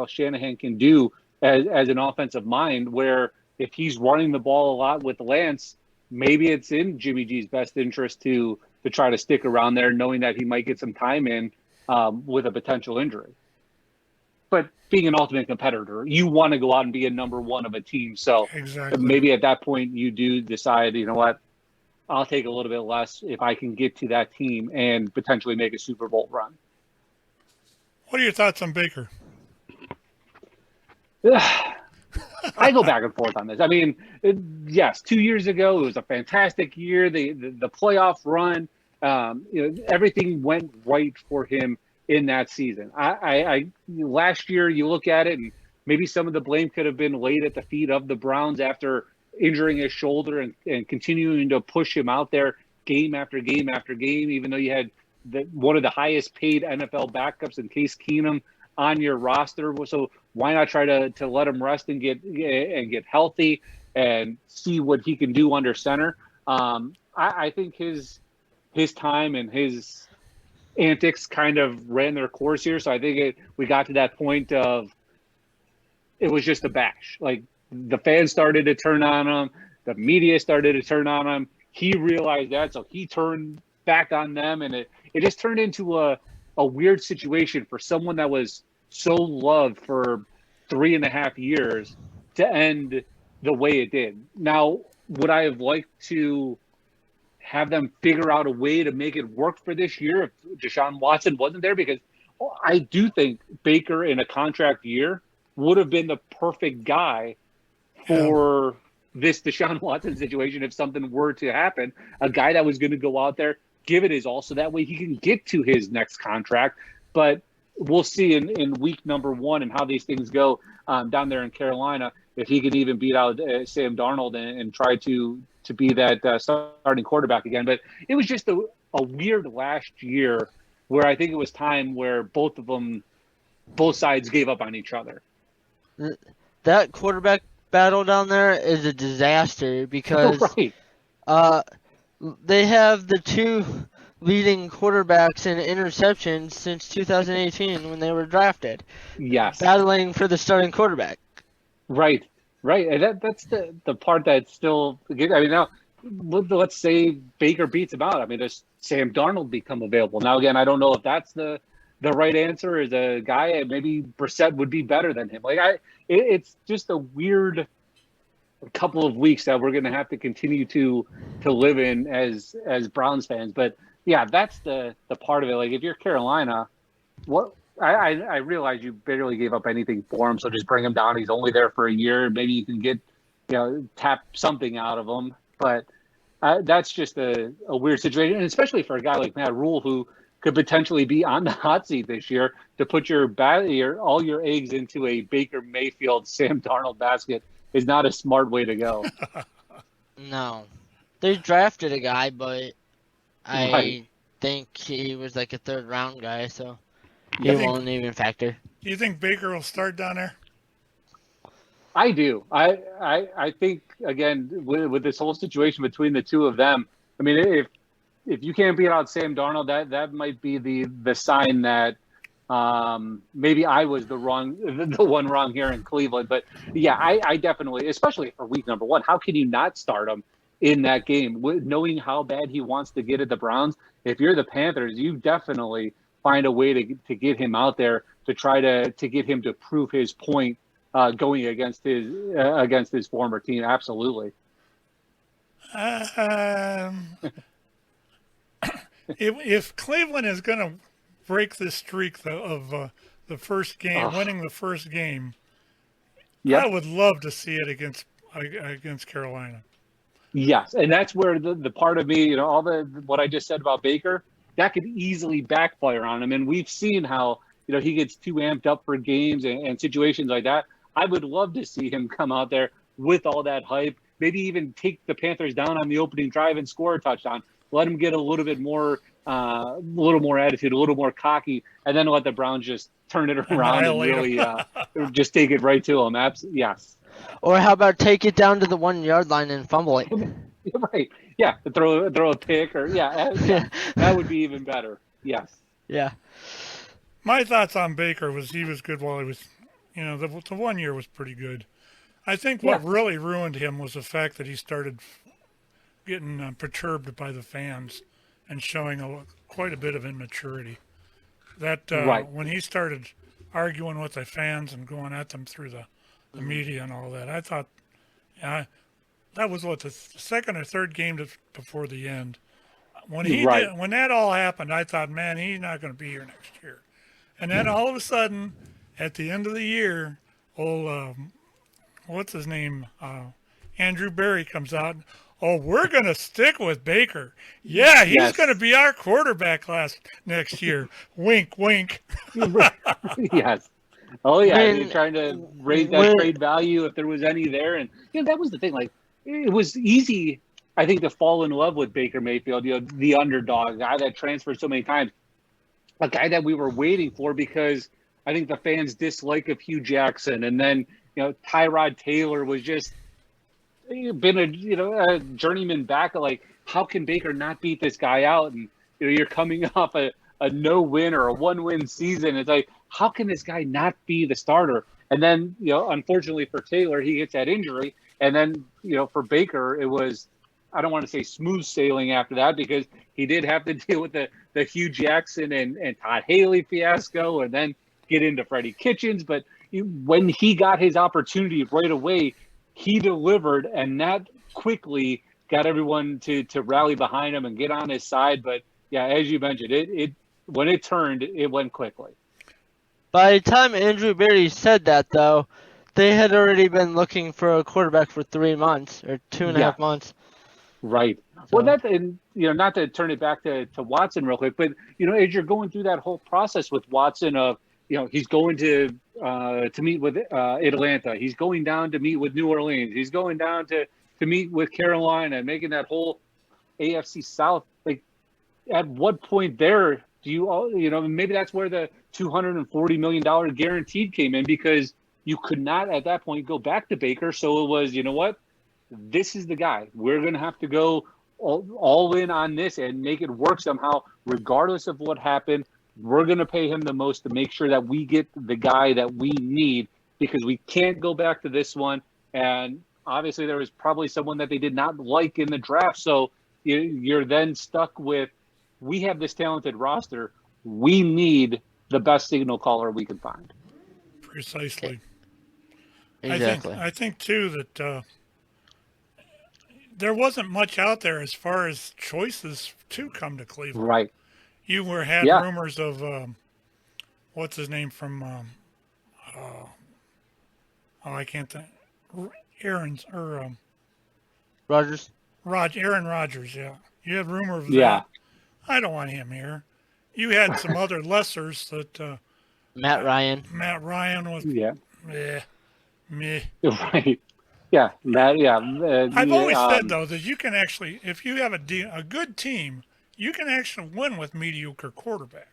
Speaker 5: Shanahan can do as an offensive mind, where if he's running the ball a lot with Lance, maybe it's in Jimmy G's best interest to try to stick around there, knowing that he might get some time in with a potential injury. But being an ultimate competitor, you want to go out and be a number one of a team. So maybe at that point you do decide, you know what, I'll take a little bit less if I can get to that team and potentially make a Super Bowl run.
Speaker 4: What are your thoughts on Baker?
Speaker 5: I go back and forth on this. I mean, yes, 2 years ago it was a fantastic year. The playoff run, everything went right for him in that season. I last year you look at it and maybe some of the blame could have been laid at the feet of the Browns after injuring his shoulder and continuing to push him out there game after game after game, even though you had one of the highest paid NFL backups in Case Keenum on your roster. So why not try to let him rest and get healthy and see what he can do under center? I think his time and his antics kind of ran their course here. So I think we got to that point of it was just a bash. Like the fans started to turn on him. The media started to turn on him. He realized that, so he turned back on them, and it just turned into a weird situation for someone that was so loved for 3.5 years to end the way it did. Now, would I have liked to have them figure out a way to make it work for this year if Deshaun Watson wasn't there? Because I do think Baker in a contract year would have been the perfect guy for this Deshaun Watson situation if something were to happen. A guy that was going to go out there, give it his all, so that way he can get to his next contract. But we'll see in week number 1 and how these things go down there in Carolina, if he can even beat out Sam Darnold and try to be that starting quarterback again. But it was just a weird last year where I think it was time where both sides gave up on each other.
Speaker 3: That quarterback battle down there is a disaster because they have the 2 leading quarterbacks in interceptions since 2018 when they were drafted.
Speaker 5: Yes.
Speaker 3: Battling for the starting quarterback.
Speaker 5: Right. And that's the part that's still good. I mean, now let's say Baker beats him out. I mean, does Sam Darnold become available? Now, again, I don't know if that's the right answer. As a guy, maybe Brissett would be better than him. It's just a weird couple of weeks that we're going to have to continue to live in as Browns fans. But yeah, that's the part of it. Like if you're Carolina, I realize you barely gave up anything for him, so just bring him down. He's only there for a year. Maybe you can get, tap something out of him. But that's just a weird situation, and especially for a guy like Matt Rule, who could potentially be on the hot seat this year, to put all your eggs into a Baker Mayfield, Sam Darnold basket is not a smart way to go.
Speaker 3: No. They drafted a guy, but I think he was like a 3rd round guy, so he won't even factor.
Speaker 4: Do you think Baker will start down there?
Speaker 5: I do. I think, again, with this whole situation between the two of them, I mean, if you can't beat out Sam Darnold, that might be the sign that maybe I was the one wrong here in Cleveland. But yeah, I definitely, especially for week number 1, how can you not start him in that game, knowing how bad he wants to get at the Browns? If you're the Panthers, you definitely find a way to get him out there to try to get him to prove his point going against his former team. Absolutely.
Speaker 4: If Cleveland is going to break the streak of the first game, winning the first game, I would love to see it against Carolina.
Speaker 5: Yes, and that's where the part of me, all what I just said about Baker, that could easily backfire on him. And we've seen how, he gets too amped up for games and situations like that. I would love to see him come out there with all that hype, maybe even take the Panthers down on the opening drive and score a touchdown. Let him get a little bit more, attitude, a little more cocky, and then let the Browns just turn it around and really just take it right to him. Yes.
Speaker 3: Or how about take it down to the 1 yard line and fumble it?
Speaker 5: Right. Yeah. Throw a pick or that would be even better. Yes.
Speaker 3: Yeah.
Speaker 4: My thoughts on Baker was he was good while he was, the 1 year was pretty good. I think what really ruined him was the fact that he started getting perturbed by the fans and showing quite a bit of immaturity. That when he started arguing with the fans and going at them through the media and all that, I thought, that was the second or third game before the end. When when that all happened, I thought, man, he's not going to be here next year. And then all of a sudden, at the end of the year, what's his name? Andrew Berry comes out. Oh, we're going to stick with Baker. Yeah, he's going to be our quarterback next year. Wink, wink.
Speaker 5: Yes. Oh, yeah. They're trying to raise that trade value if there was any there. And that was the thing. Like, it was easy, I think, to fall in love with Baker Mayfield, the underdog, guy that transferred so many times. A guy that we were waiting for because I think the fans' dislike of Hugh Jackson. And then, Tyrod Taylor was just been a journeyman back. Like, how can Baker not beat this guy out? And you're coming off a no-win or a one-win season. It's like, how can this guy not be the starter? And then, unfortunately for Taylor, he gets that injury. And then, for Baker, it was, I don't want to say smooth sailing after that because he did have to deal with the Hugh Jackson and Todd Haley fiasco and then get into Freddie Kitchens. But when he got his opportunity right away, he delivered, and that quickly got everyone to rally behind him and get on his side. But, yeah, as you mentioned, it when it turned, it went quickly.
Speaker 3: By the time Andrew Berry said that, though, they had already been looking for a quarterback for 3 months or 2.5 months.
Speaker 5: Right. So. Well, not to turn it back to Watson real quick, but, as you're going through that whole process with Watson of, he's going to meet with Atlanta. He's going down to meet with New Orleans. He's going down to meet with Carolina, making that whole AFC South. Like, at what point there do you maybe that's where the $240 million guaranteed came in because you could not at that point go back to Baker. So it was, what? This is the guy. We're going to have to go all in on this and make it work somehow, regardless of what happened. We're going to pay him the most to make sure that we get the guy that we need because we can't go back to this one. And obviously there was probably someone that they did not like in the draft. So you're then stuck with, we have this talented roster. We need the best signal caller we can find.
Speaker 4: Precisely.
Speaker 3: Exactly.
Speaker 4: I think too that there wasn't much out there as far as choices to come to Cleveland.
Speaker 5: Right.
Speaker 4: You had rumors of what's his name from I can't think. Aaron
Speaker 3: Rodgers.
Speaker 4: Aaron Rodgers, yeah. You had rumor of that. I don't want him here. You had some other lessers that
Speaker 3: Matt Ryan.
Speaker 4: Matt Ryan was meh.
Speaker 5: Right. Yeah.
Speaker 4: I've always said though that you can actually, if you have a good team, you can actually win with mediocre quarterback.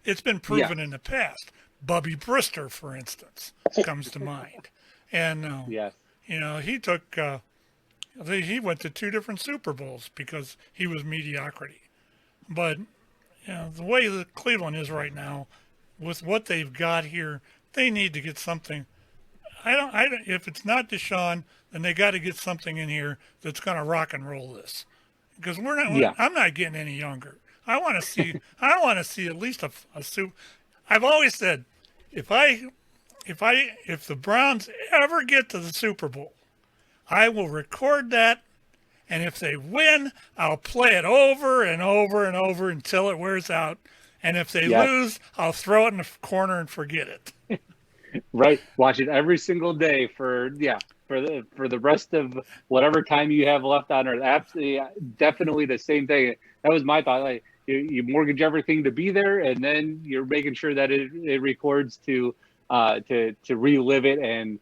Speaker 4: It's been proven in the past. Bubby Brister, for instance, comes to mind. And, he took, he went to 2 different Super Bowls because he was mediocrity. But, the way that Cleveland is right now, with what they've got here, they need to get something. If it's not Deshawn, then they got to get something in here that's going to rock and roll this. Because I'm not getting any younger. I want to see at least a Super. I've always said, if the Browns ever get to the Super Bowl, I will record that, and if they win, I'll play it over and over and over until it wears out. And if they lose, I'll throw it in the corner and forget it.
Speaker 5: Right. Watch it every single day for the rest of whatever time you have left on Earth. Absolutely, definitely the same thing. That was my thought. Like you mortgage everything to be there, and then you're making sure that it records to relive it and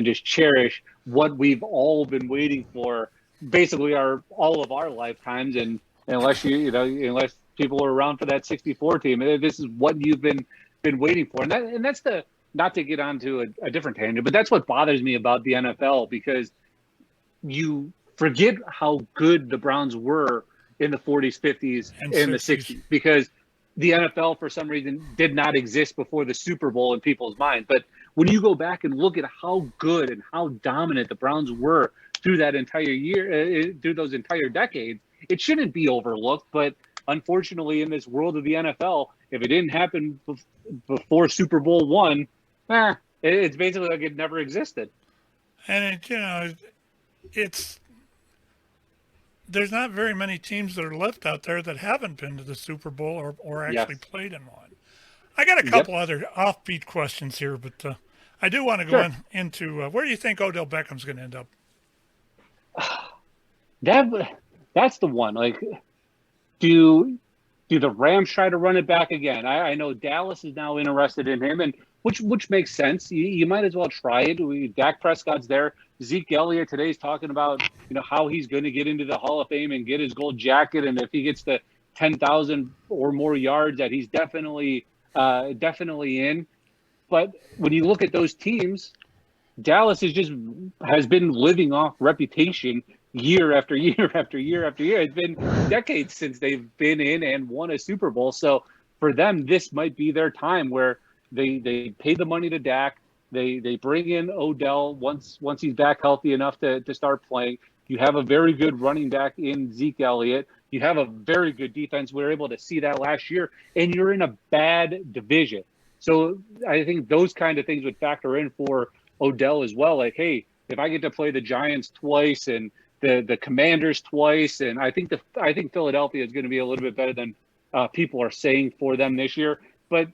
Speaker 5: just cherish what we've all been waiting for, basically all of our lifetimes. And unless unless people are around for that 64 team, this is what you've been waiting for. And that's not to get onto a different tangent, but that's what bothers me about the NFL, because you forget how good the Browns were in the 40s, 50s, and the 60s, because the NFL, for some reason, did not exist before the Super Bowl in people's minds. But when you go back and look at how good and how dominant the Browns were through that entire year, through those entire decades, it shouldn't be overlooked. But unfortunately, in this world of the NFL, if it didn't happen before Super Bowl one, it's basically like it never existed.
Speaker 4: And there's not very many teams that are left out there that haven't been to the Super Bowl or actually played in one. I got a couple other offbeat questions here, but I do want to go into where do you think Odell Beckham's going to end up?
Speaker 5: That's the one. Like, do the Rams try to run it back again? I know Dallas is now interested in him, and which makes sense. You might as well try it. Dak Prescott's there. Zeke Elliott today is talking about how he's going to get into the Hall of Fame and get his gold jacket, and if he gets to 10,000 or more yards, that he's definitely in. But when you look at those teams, Dallas has been living off reputation year after year after year after year. It's been decades since they've been in and won a Super Bowl. So for them, this might be their time where they pay the money to Dak. They bring in Odell once he's back healthy enough to start playing. You have a very good running back in Zeke Elliott. You have a very good defense. We were able to see that last year, and you're in a bad division. So I think those kind of things would factor in for Odell as well. Like, hey, if I get to play the Giants twice and the Commanders twice, and I think Philadelphia is going to be a little bit better than people are saying for them this year. But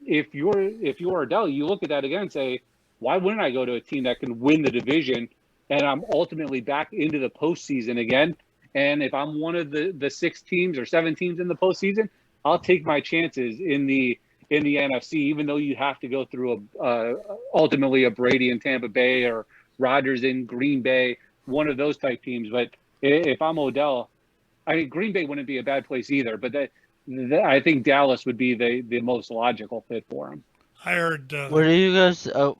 Speaker 5: if you're Odell, you look at that again and say, why wouldn't I go to a team that can win the division, and I'm ultimately back into the postseason again? And if I'm one of the 6 teams or 7 teams in the postseason, I'll take my chances in the NFC, even though you have to go through ultimately a Brady in Tampa Bay or Rodgers in Green Bay, one of those type teams. But if I'm Odell, I mean, Green Bay wouldn't be a bad place either, but I think Dallas would be the most logical fit for him.
Speaker 4: I heard.
Speaker 3: What do you guys? Real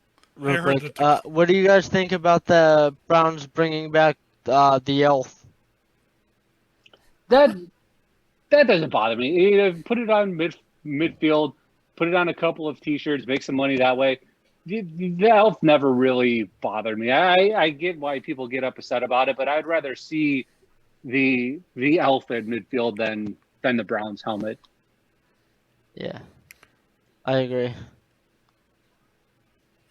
Speaker 3: quick. What do you guys think about the Browns bringing back the Elf?
Speaker 5: That doesn't bother me. Put it on midfield, put it on a couple of T-shirts, make some money that way. The Elf never really bothered me. I get why people get upset about it, but I'd rather see the Elf at midfield than the Browns helmet.
Speaker 4: Yeah, I agree.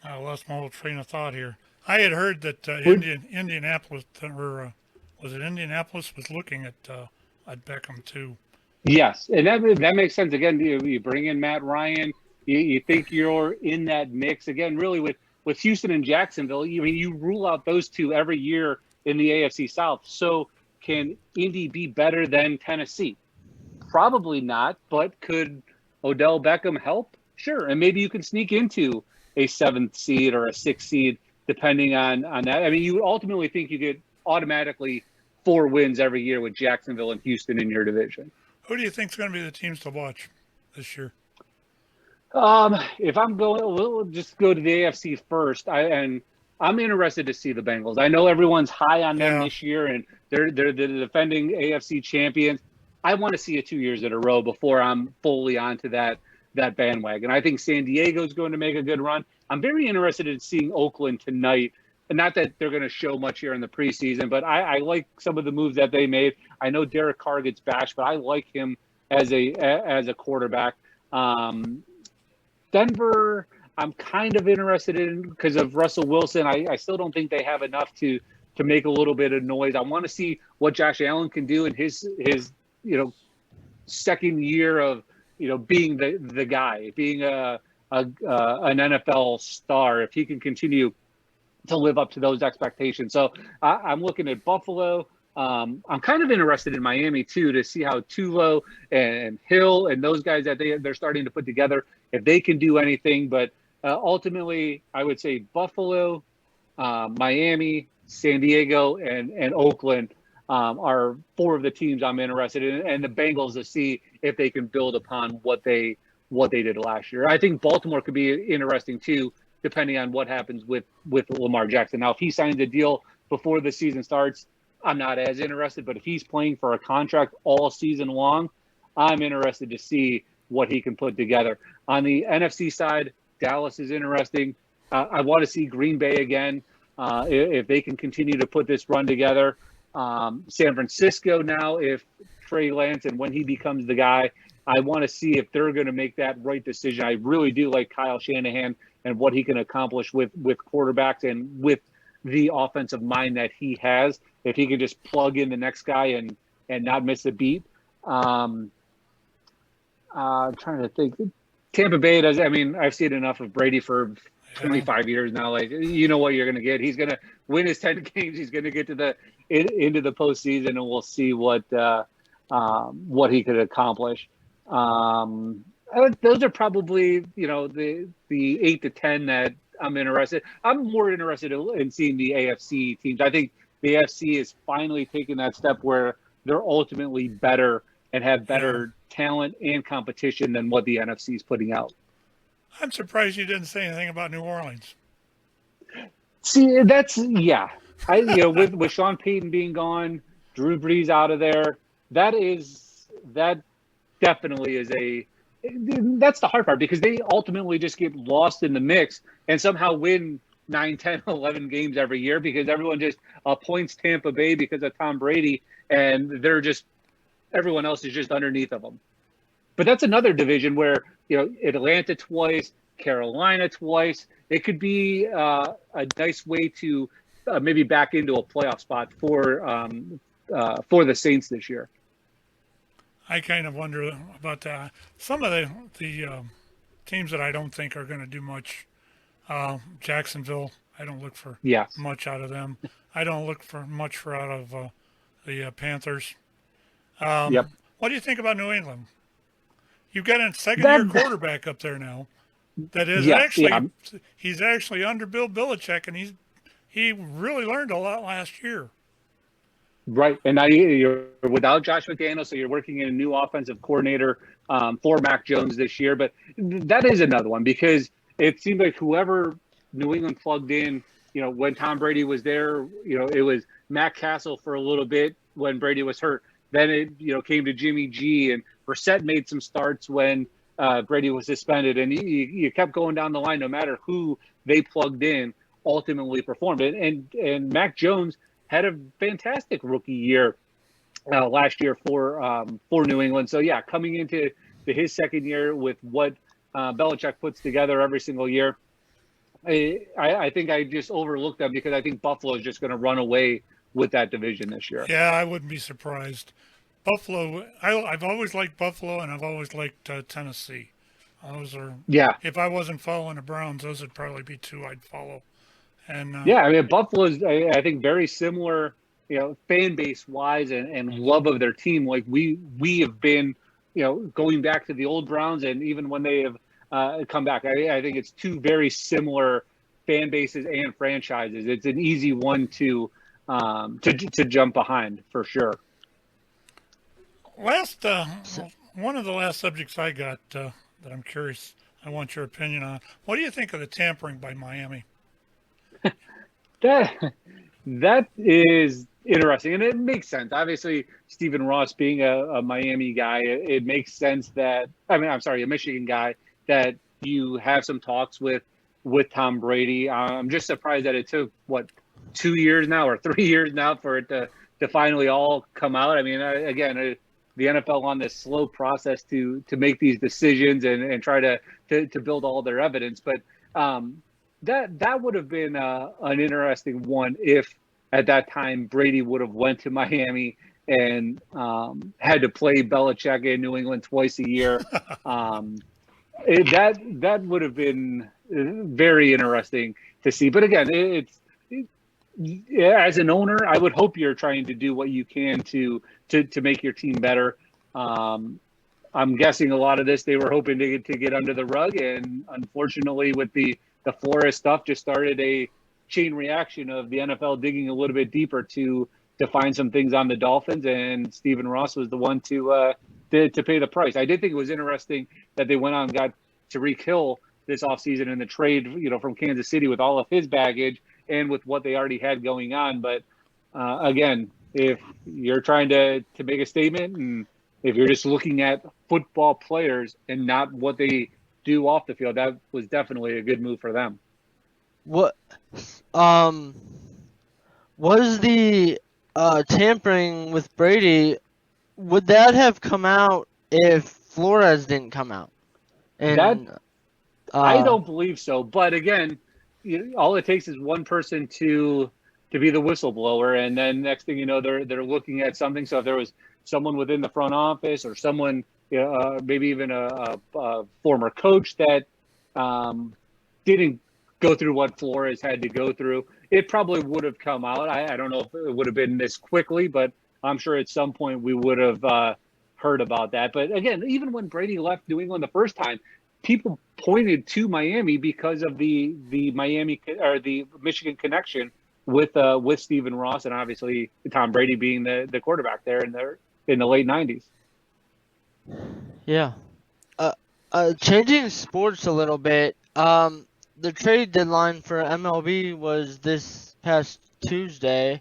Speaker 4: I lost my whole train of thought here. I had heard that Indianapolis, or was it Indianapolis, was looking at Beckham too. Yes, and that makes sense. Again, you bring in Matt Ryan. You think you're in that mix again. Really, with Houston and Jacksonville, you rule out those two every year in the AFC South. So can Indy be better than Tennessee? Probably not. But could Odell Beckham help? Sure, and maybe you can sneak into a 7th seed or a 6th seed, depending on that. I mean, you ultimately think you get automatically 4 wins every year with Jacksonville and Houston in your division. Who do you think is going to be the teams to watch this year? If I'm going, we'll just go to the AFC first. I'm interested to see the Bengals. I know everyone's high on them this year, and they're the defending AFC champions. I want to see it 2 years in a row before I'm fully onto that bandwagon. I think San Diego's going to make a good run. I'm very interested in seeing Oakland tonight. And not that they're going to show much here in the preseason, but I like some of the moves that they made. I know Derek Carr gets bashed, but I like him as a quarterback. Denver, I'm kind of interested in because of Russell Wilson. I still don't think they have enough to make a little bit of noise. I want to see what Josh Allen can do in his second year of being the guy, being an NFL star. If he can continue to live up to those expectations. So I'm looking at Buffalo. I'm kind of interested in Miami too, to see how Tulo and Hill and those guys that they're starting to put together, if they can do anything. But ultimately, I would say Buffalo, Miami, San Diego, and Oakland are 4 of the teams I'm interested in, and the Bengals to see if they can build upon what they did last year. I think Baltimore could be interesting too, depending on what happens with Lamar Jackson. Now, if he signs a deal before the season starts,
Speaker 5: I'm not as interested. But if he's playing for a contract all season long, I'm interested to see what he can put together. On the NFC side, Dallas is interesting. I want to see Green Bay again if they can continue to put this run together. San Francisco now, if Trey Lance and when he becomes the guy, I want to see if they're going to make that right decision. I really do like Kyle Shanahan and what he can accomplish with quarterbacks and with the offensive mind that he has. If he can just plug in the next guy and not miss a beat. I'm trying to think. Tampa Bay does. I mean, I've seen enough of Brady for 25 years now. Like, you know what you're going to get. He's going to win his 10 games. He's going to get to into the postseason, and we'll see what he could accomplish. Those are probably, the 8 to 10 that I'm interested. I'm more interested in seeing the AFC teams. I think the AFC is finally taking that step where they're ultimately better and have better talent and competition than what the NFC is putting out.
Speaker 4: I'm surprised you didn't say anything about New Orleans.
Speaker 5: See, that's with Sean Payton being gone, Drew Brees out of there, that definitely is that's the hard part, because they ultimately just get lost in the mix and somehow win 9, 10, 11 games every year because everyone just appoints Tampa Bay because of Tom Brady, and everyone else is just underneath of them. But that's another division where, Atlanta twice, Carolina twice. It could be a nice way to maybe back into a playoff spot for the Saints this year.
Speaker 4: I kind of wonder about that. Some of the teams that I don't think are going to do much. Jacksonville, I don't look for much out of them. I don't look for much out of the Panthers. What do you think about New England? You've got a second-year quarterback up there now that is he's actually under Bill Belichick, and he really learned a lot last year.
Speaker 5: Right, and now you're without Josh McDaniels, so you're working in a new offensive coordinator for Mac Jones this year. But that is another one, because it seemed like whoever New England plugged in, when Tom Brady was there, it was Matt Castle for a little bit when Brady was hurt. Then it, came to Jimmy G, and Brissett made some starts when Brady was suspended. And you kept going down the line. No matter who they plugged in, ultimately performed. And Mac Jones had a fantastic rookie year last year for New England. So, coming into his second year with what Belichick puts together every single year, I think I just overlooked them because I think Buffalo is just going to run away with that division this year.
Speaker 4: Yeah, I wouldn't be surprised. Buffalo, I've always liked Buffalo, and I've always liked Tennessee. Those are, if I wasn't following the Browns, those would probably be two I'd follow. And
Speaker 5: Buffalo is, I think, very similar, fan base wise and love of their team. Like we have been, going back to the old Browns, and even when they have come back, I think it's two very similar fan bases and franchises. It's an easy one to jump behind for sure.
Speaker 4: One of the last subjects I got that I'm curious, I want your opinion on. What do you think of the tampering by Miami?
Speaker 5: That is interesting, and it makes sense. Obviously, Stephen Ross being a Miami guy, it makes sense that a Michigan guy, that you have some talks with Tom Brady. I'm just surprised that it took 2 years now or 3 years now for it to finally all come out. I mean, again, the NFL on this slow process to make these decisions and try to build all their evidence, but that would have been an interesting one if at that time Brady would have went to Miami and had to play Belichick in New England twice a year. That would have been very interesting to see. But again, as an owner, I would hope you're trying to do what you can to make your team better. I'm guessing a lot of this they were hoping to get under the rug, and unfortunately, with the Flores stuff, just started a chain reaction of the NFL digging a little bit deeper to find some things on the Dolphins, and Stephen Ross was the one to pay the price. I did think it was interesting that they went on and got Tyreek Hill this offseason in the trade, from Kansas City with all of his baggage and with what they already had going on. But again, if you're trying to make a statement, and if you're just looking at football players and not what they do off the field, that was definitely a good move for them.
Speaker 3: What was the tampering with Brady? Would that have come out if Flores didn't come out? And
Speaker 5: I don't believe so. But again, all it takes is one person to be the whistleblower, and then next thing you know, they're looking at something. So if there was someone within the front office or someone, maybe even a former coach that didn't go through what Flores had to go through, it probably would have come out. I don't know if it would have been this quickly, but I'm sure at some point we would have heard about that. But again, even when Brady left New England the first time, people pointed to Miami because of the Miami or the Michigan connection with Stephen Ross and obviously Tom Brady being the quarterback there in the late 90s.
Speaker 3: Yeah. Changing sports a little bit. The trade deadline for MLB was this past Tuesday.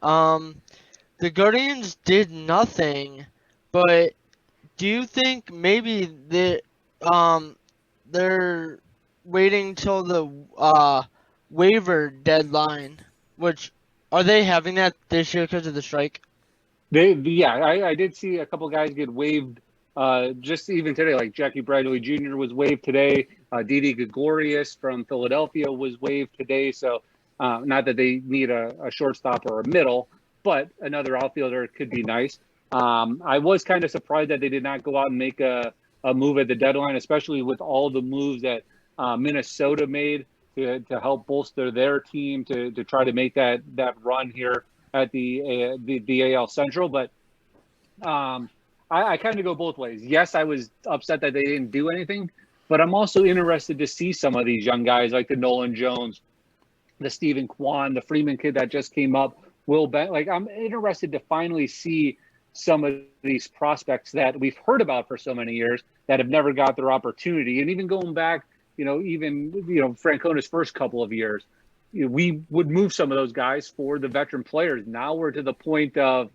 Speaker 3: The Guardians did nothing, but do you think maybe they're waiting till the waiver deadline? Which, are they having that this year because of the strike?
Speaker 5: I did see a couple guys get waived just even today, like Jackie Bradley Jr. was waived today. Didi Gregorius from Philadelphia was waived today. So not that they need a shortstop or a middle, but another outfielder could be nice. I was kind of surprised that they did not go out and make a move at the deadline, especially with all the moves that Minnesota made to help bolster their team to try to make that run here at the AL Central. But I kind of go both ways. Yes, I was upset that they didn't do anything, but I'm also interested to see some of these young guys like the Nolan Jones, the Stephen Kwan, the Freeman kid that just came up, Will Ben. Like, I'm interested to finally see some of these prospects that we've heard about for so many years that have never got their opportunity. And even going back, Francona's first couple of years, we would move some of those guys for the veteran players. Now we're to the point of,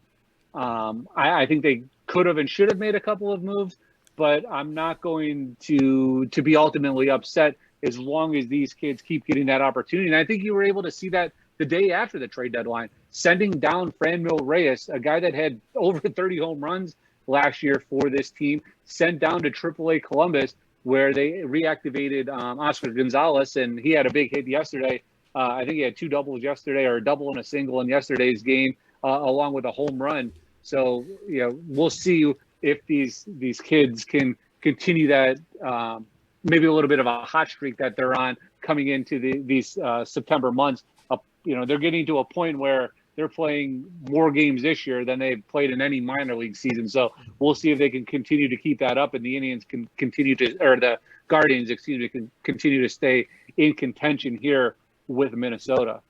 Speaker 5: I think they could have and should have made a couple of moves, but I'm not going to be ultimately upset as long as these kids keep getting that opportunity. And I think you were able to see that the day after the trade deadline, sending down Franmil Reyes, a guy that had over 30 home runs last year for this team, sent down to AAA Columbus, where they reactivated Oscar Gonzalez, and he had a big hit yesterday. I think he had 2 doubles yesterday, or a double and a single in yesterday's game, along with a home run. So, we'll see if these kids can continue that maybe a little bit of a hot streak that they're on coming into these September months. They're getting to a point where they're playing more games this year than they've played in any minor league season. So we'll see if they can continue to keep that up, and the Indians can the Guardians, can continue to stay in contention here with Minnesota.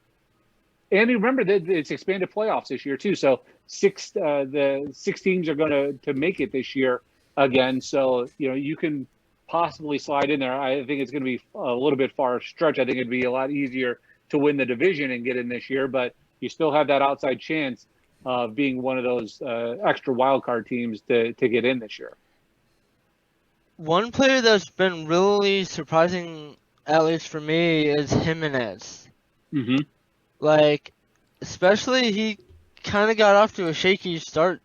Speaker 5: And remember that it's expanded playoffs this year too. So the 6 teams are going to make it this year again. So, you can possibly slide in there. I think it's going to be a little bit far stretch. I think it'd be a lot easier to win the division and get in this year, but you still have that outside chance of being one of those extra wild card teams to get in this year.
Speaker 3: One player that's been really surprising, at least for me, is Jimenez.
Speaker 5: Mm-hmm.
Speaker 3: Like, especially he kind of got off to a shaky start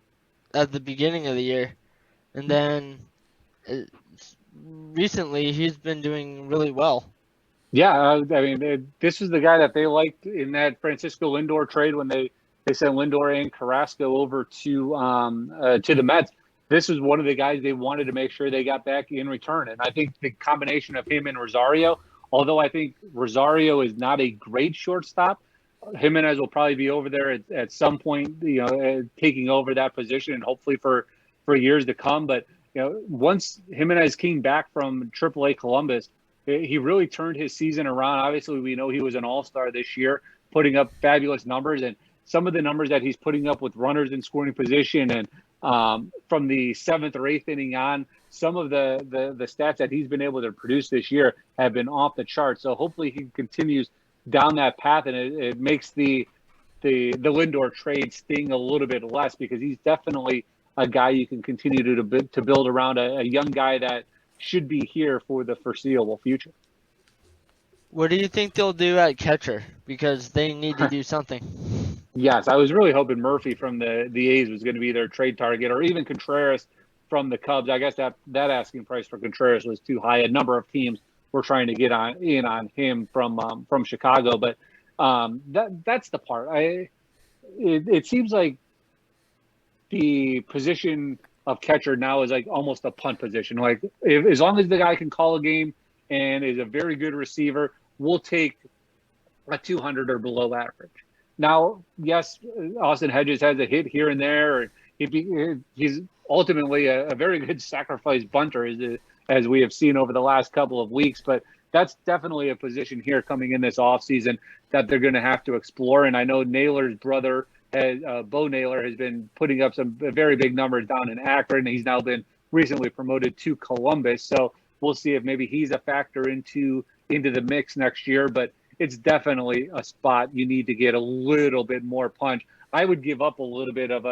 Speaker 3: at the beginning of the year, and then recently he's been doing really well.
Speaker 5: Yeah, this is the guy that they liked in that Francisco Lindor trade when they sent Lindor and Carrasco over to the Mets. This is one of the guys they wanted to make sure they got back in return. And I think the combination of him and Rosario, although I think Rosario is not a great shortstop, Jimenez will probably be over there at some point, taking over that position, and hopefully for years to come. But once Jimenez came back from AAA Columbus, he really turned his season around. Obviously, we know he was an all-star this year, putting up fabulous numbers. And some of the numbers that he's putting up with runners in scoring position and from the 7th or 8th inning on, some of the stats that he's been able to produce this year have been off the charts. So hopefully he continues down that path, and it makes the the Lindor trade sting a little bit less, because he's definitely a guy you can continue to build around, a young guy that should be here for the foreseeable future.
Speaker 3: What do you think they'll do at catcher? Because they need to do something.
Speaker 5: Yes, I was really hoping Murphy from the A's was going to be their trade target, or even Contreras from the Cubs. I guess that asking price for Contreras was too high. A number of teams were trying to get in on him from Chicago, but that's the part. It seems like the position of catcher now is like almost a punt position. Like, as long as the guy can call a game and is a very good receiver, we'll take a 200 or below average. Now, yes, Austin Hedges has a hit here and there. He's ultimately a very good sacrifice bunter, as we have seen over the last couple of weeks. But that's definitely a position here coming in this offseason that they're going to have to explore. And I know Naylor's brother, Bo Naylor, has been putting up some very big numbers down in Akron. He's now been recently promoted to Columbus. So we'll see if maybe he's a factor into the mix next year. But it's definitely a spot you need to get a little bit more punch. I would give up a little bit of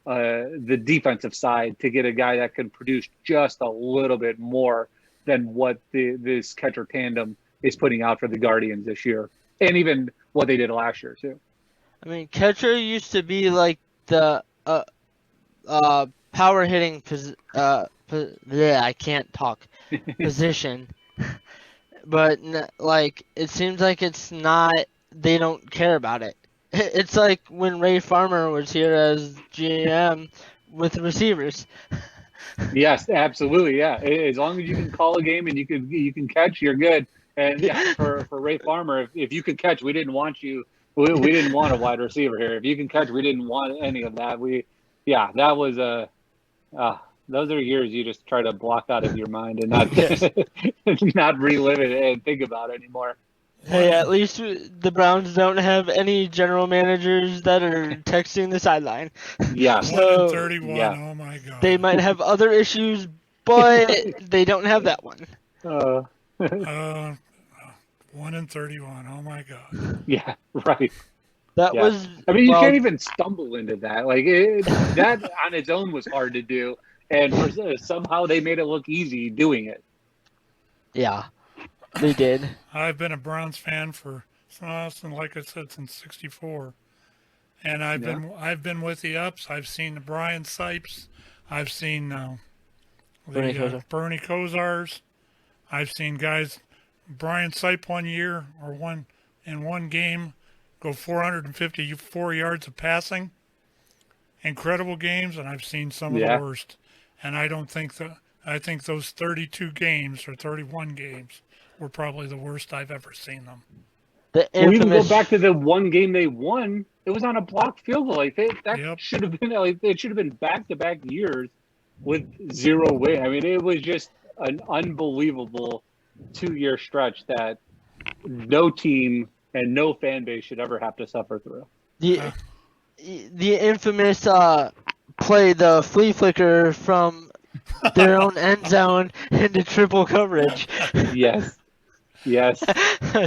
Speaker 5: the defensive side to get a guy that can produce just a little bit more than what this catcher tandem is putting out for the Guardians this year, and even what they did last year too.
Speaker 3: I mean, catcher used to be like the power hitting I can't talk position. But, like, it seems like it's not, they don't care about it. It's like when Ray Farmer was here as GM with the receivers.
Speaker 5: Yes, absolutely, yeah. As long as you can call a game and you can catch, you're good. And yeah, for Ray Farmer, if you could catch, we didn't want you. We didn't want a wide receiver here. If you can catch, we didn't want any of that. That was those are years you just try to block out of your mind and not relive it and think about it anymore.
Speaker 3: Hey, at least the Browns don't have any general managers that are texting the sideline.
Speaker 5: Yeah.
Speaker 4: So, 31, yeah. Oh my God.
Speaker 3: They might have other issues, but they don't have that one.
Speaker 4: 1 and 31, oh my God.
Speaker 5: Yeah, right.
Speaker 3: That was.
Speaker 5: I mean, you can't even stumble into that. Like, that on its own was hard to do. And somehow they made it look easy doing it.
Speaker 3: Yeah, they did.
Speaker 4: I've been a Browns fan like I said, since '64, and I've been with the ups. I've seen the Brian Sipes. I've seen Bernie Kosars. I've seen guys, Brian Sipe one year in one game, go 454 yards of passing. Incredible games, and I've seen some of the worst. And I think those 32 games or 31 games were probably the worst I've ever seen them.
Speaker 5: Well, even go back to the one game they won. It was on a blocked field goal. Like that should have been it should have been back-to-back years with 0 win. I mean, it was just an unbelievable 2-year stretch that no team and no fan base should ever have to suffer through.
Speaker 3: The infamous play, the flea flicker from their own end zone into triple coverage.
Speaker 5: Yes.
Speaker 3: I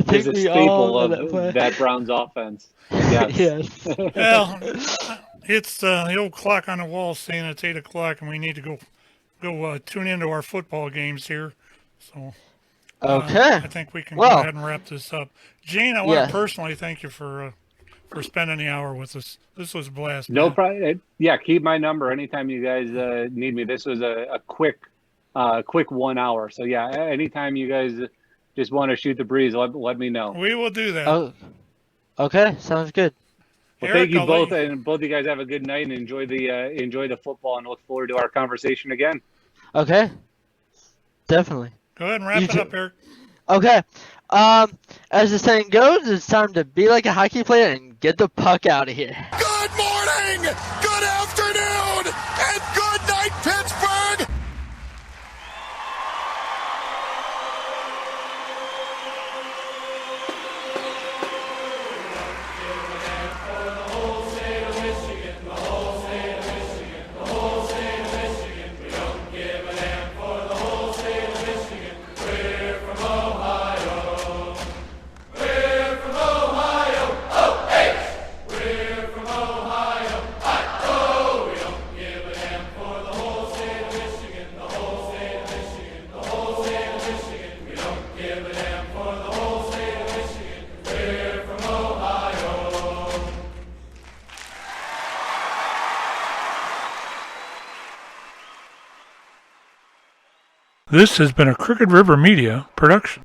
Speaker 3: think
Speaker 5: it's a staple of that Browns offense. Yes.
Speaker 4: Well, it's the old clock on the wall saying it's 8 o'clock, and we need to go tune into our football games here. So,
Speaker 3: okay.
Speaker 4: I think we can go ahead and wrap this up. Gene, I want to personally thank you for spending the hour with us. This was a blast.
Speaker 5: No problem. Yeah, keep my number anytime you guys need me. This was a quick 1 hour. So yeah, anytime you guys just want to shoot the breeze, let me know.
Speaker 4: We will do that.
Speaker 3: Oh, okay, sounds good.
Speaker 5: Well, Erik, thank you both, and both of you guys have a good night and enjoy the football, and look forward to our conversation again.
Speaker 3: Okay, definitely.
Speaker 4: Go ahead and wrap it up, Erik.
Speaker 3: Okay. As the saying goes, it's time to be like a hockey player and get the puck out of here.
Speaker 6: Good morning, good afternoon, and good night, Pittsburgh! We're
Speaker 4: This has been a Crooked River Media production.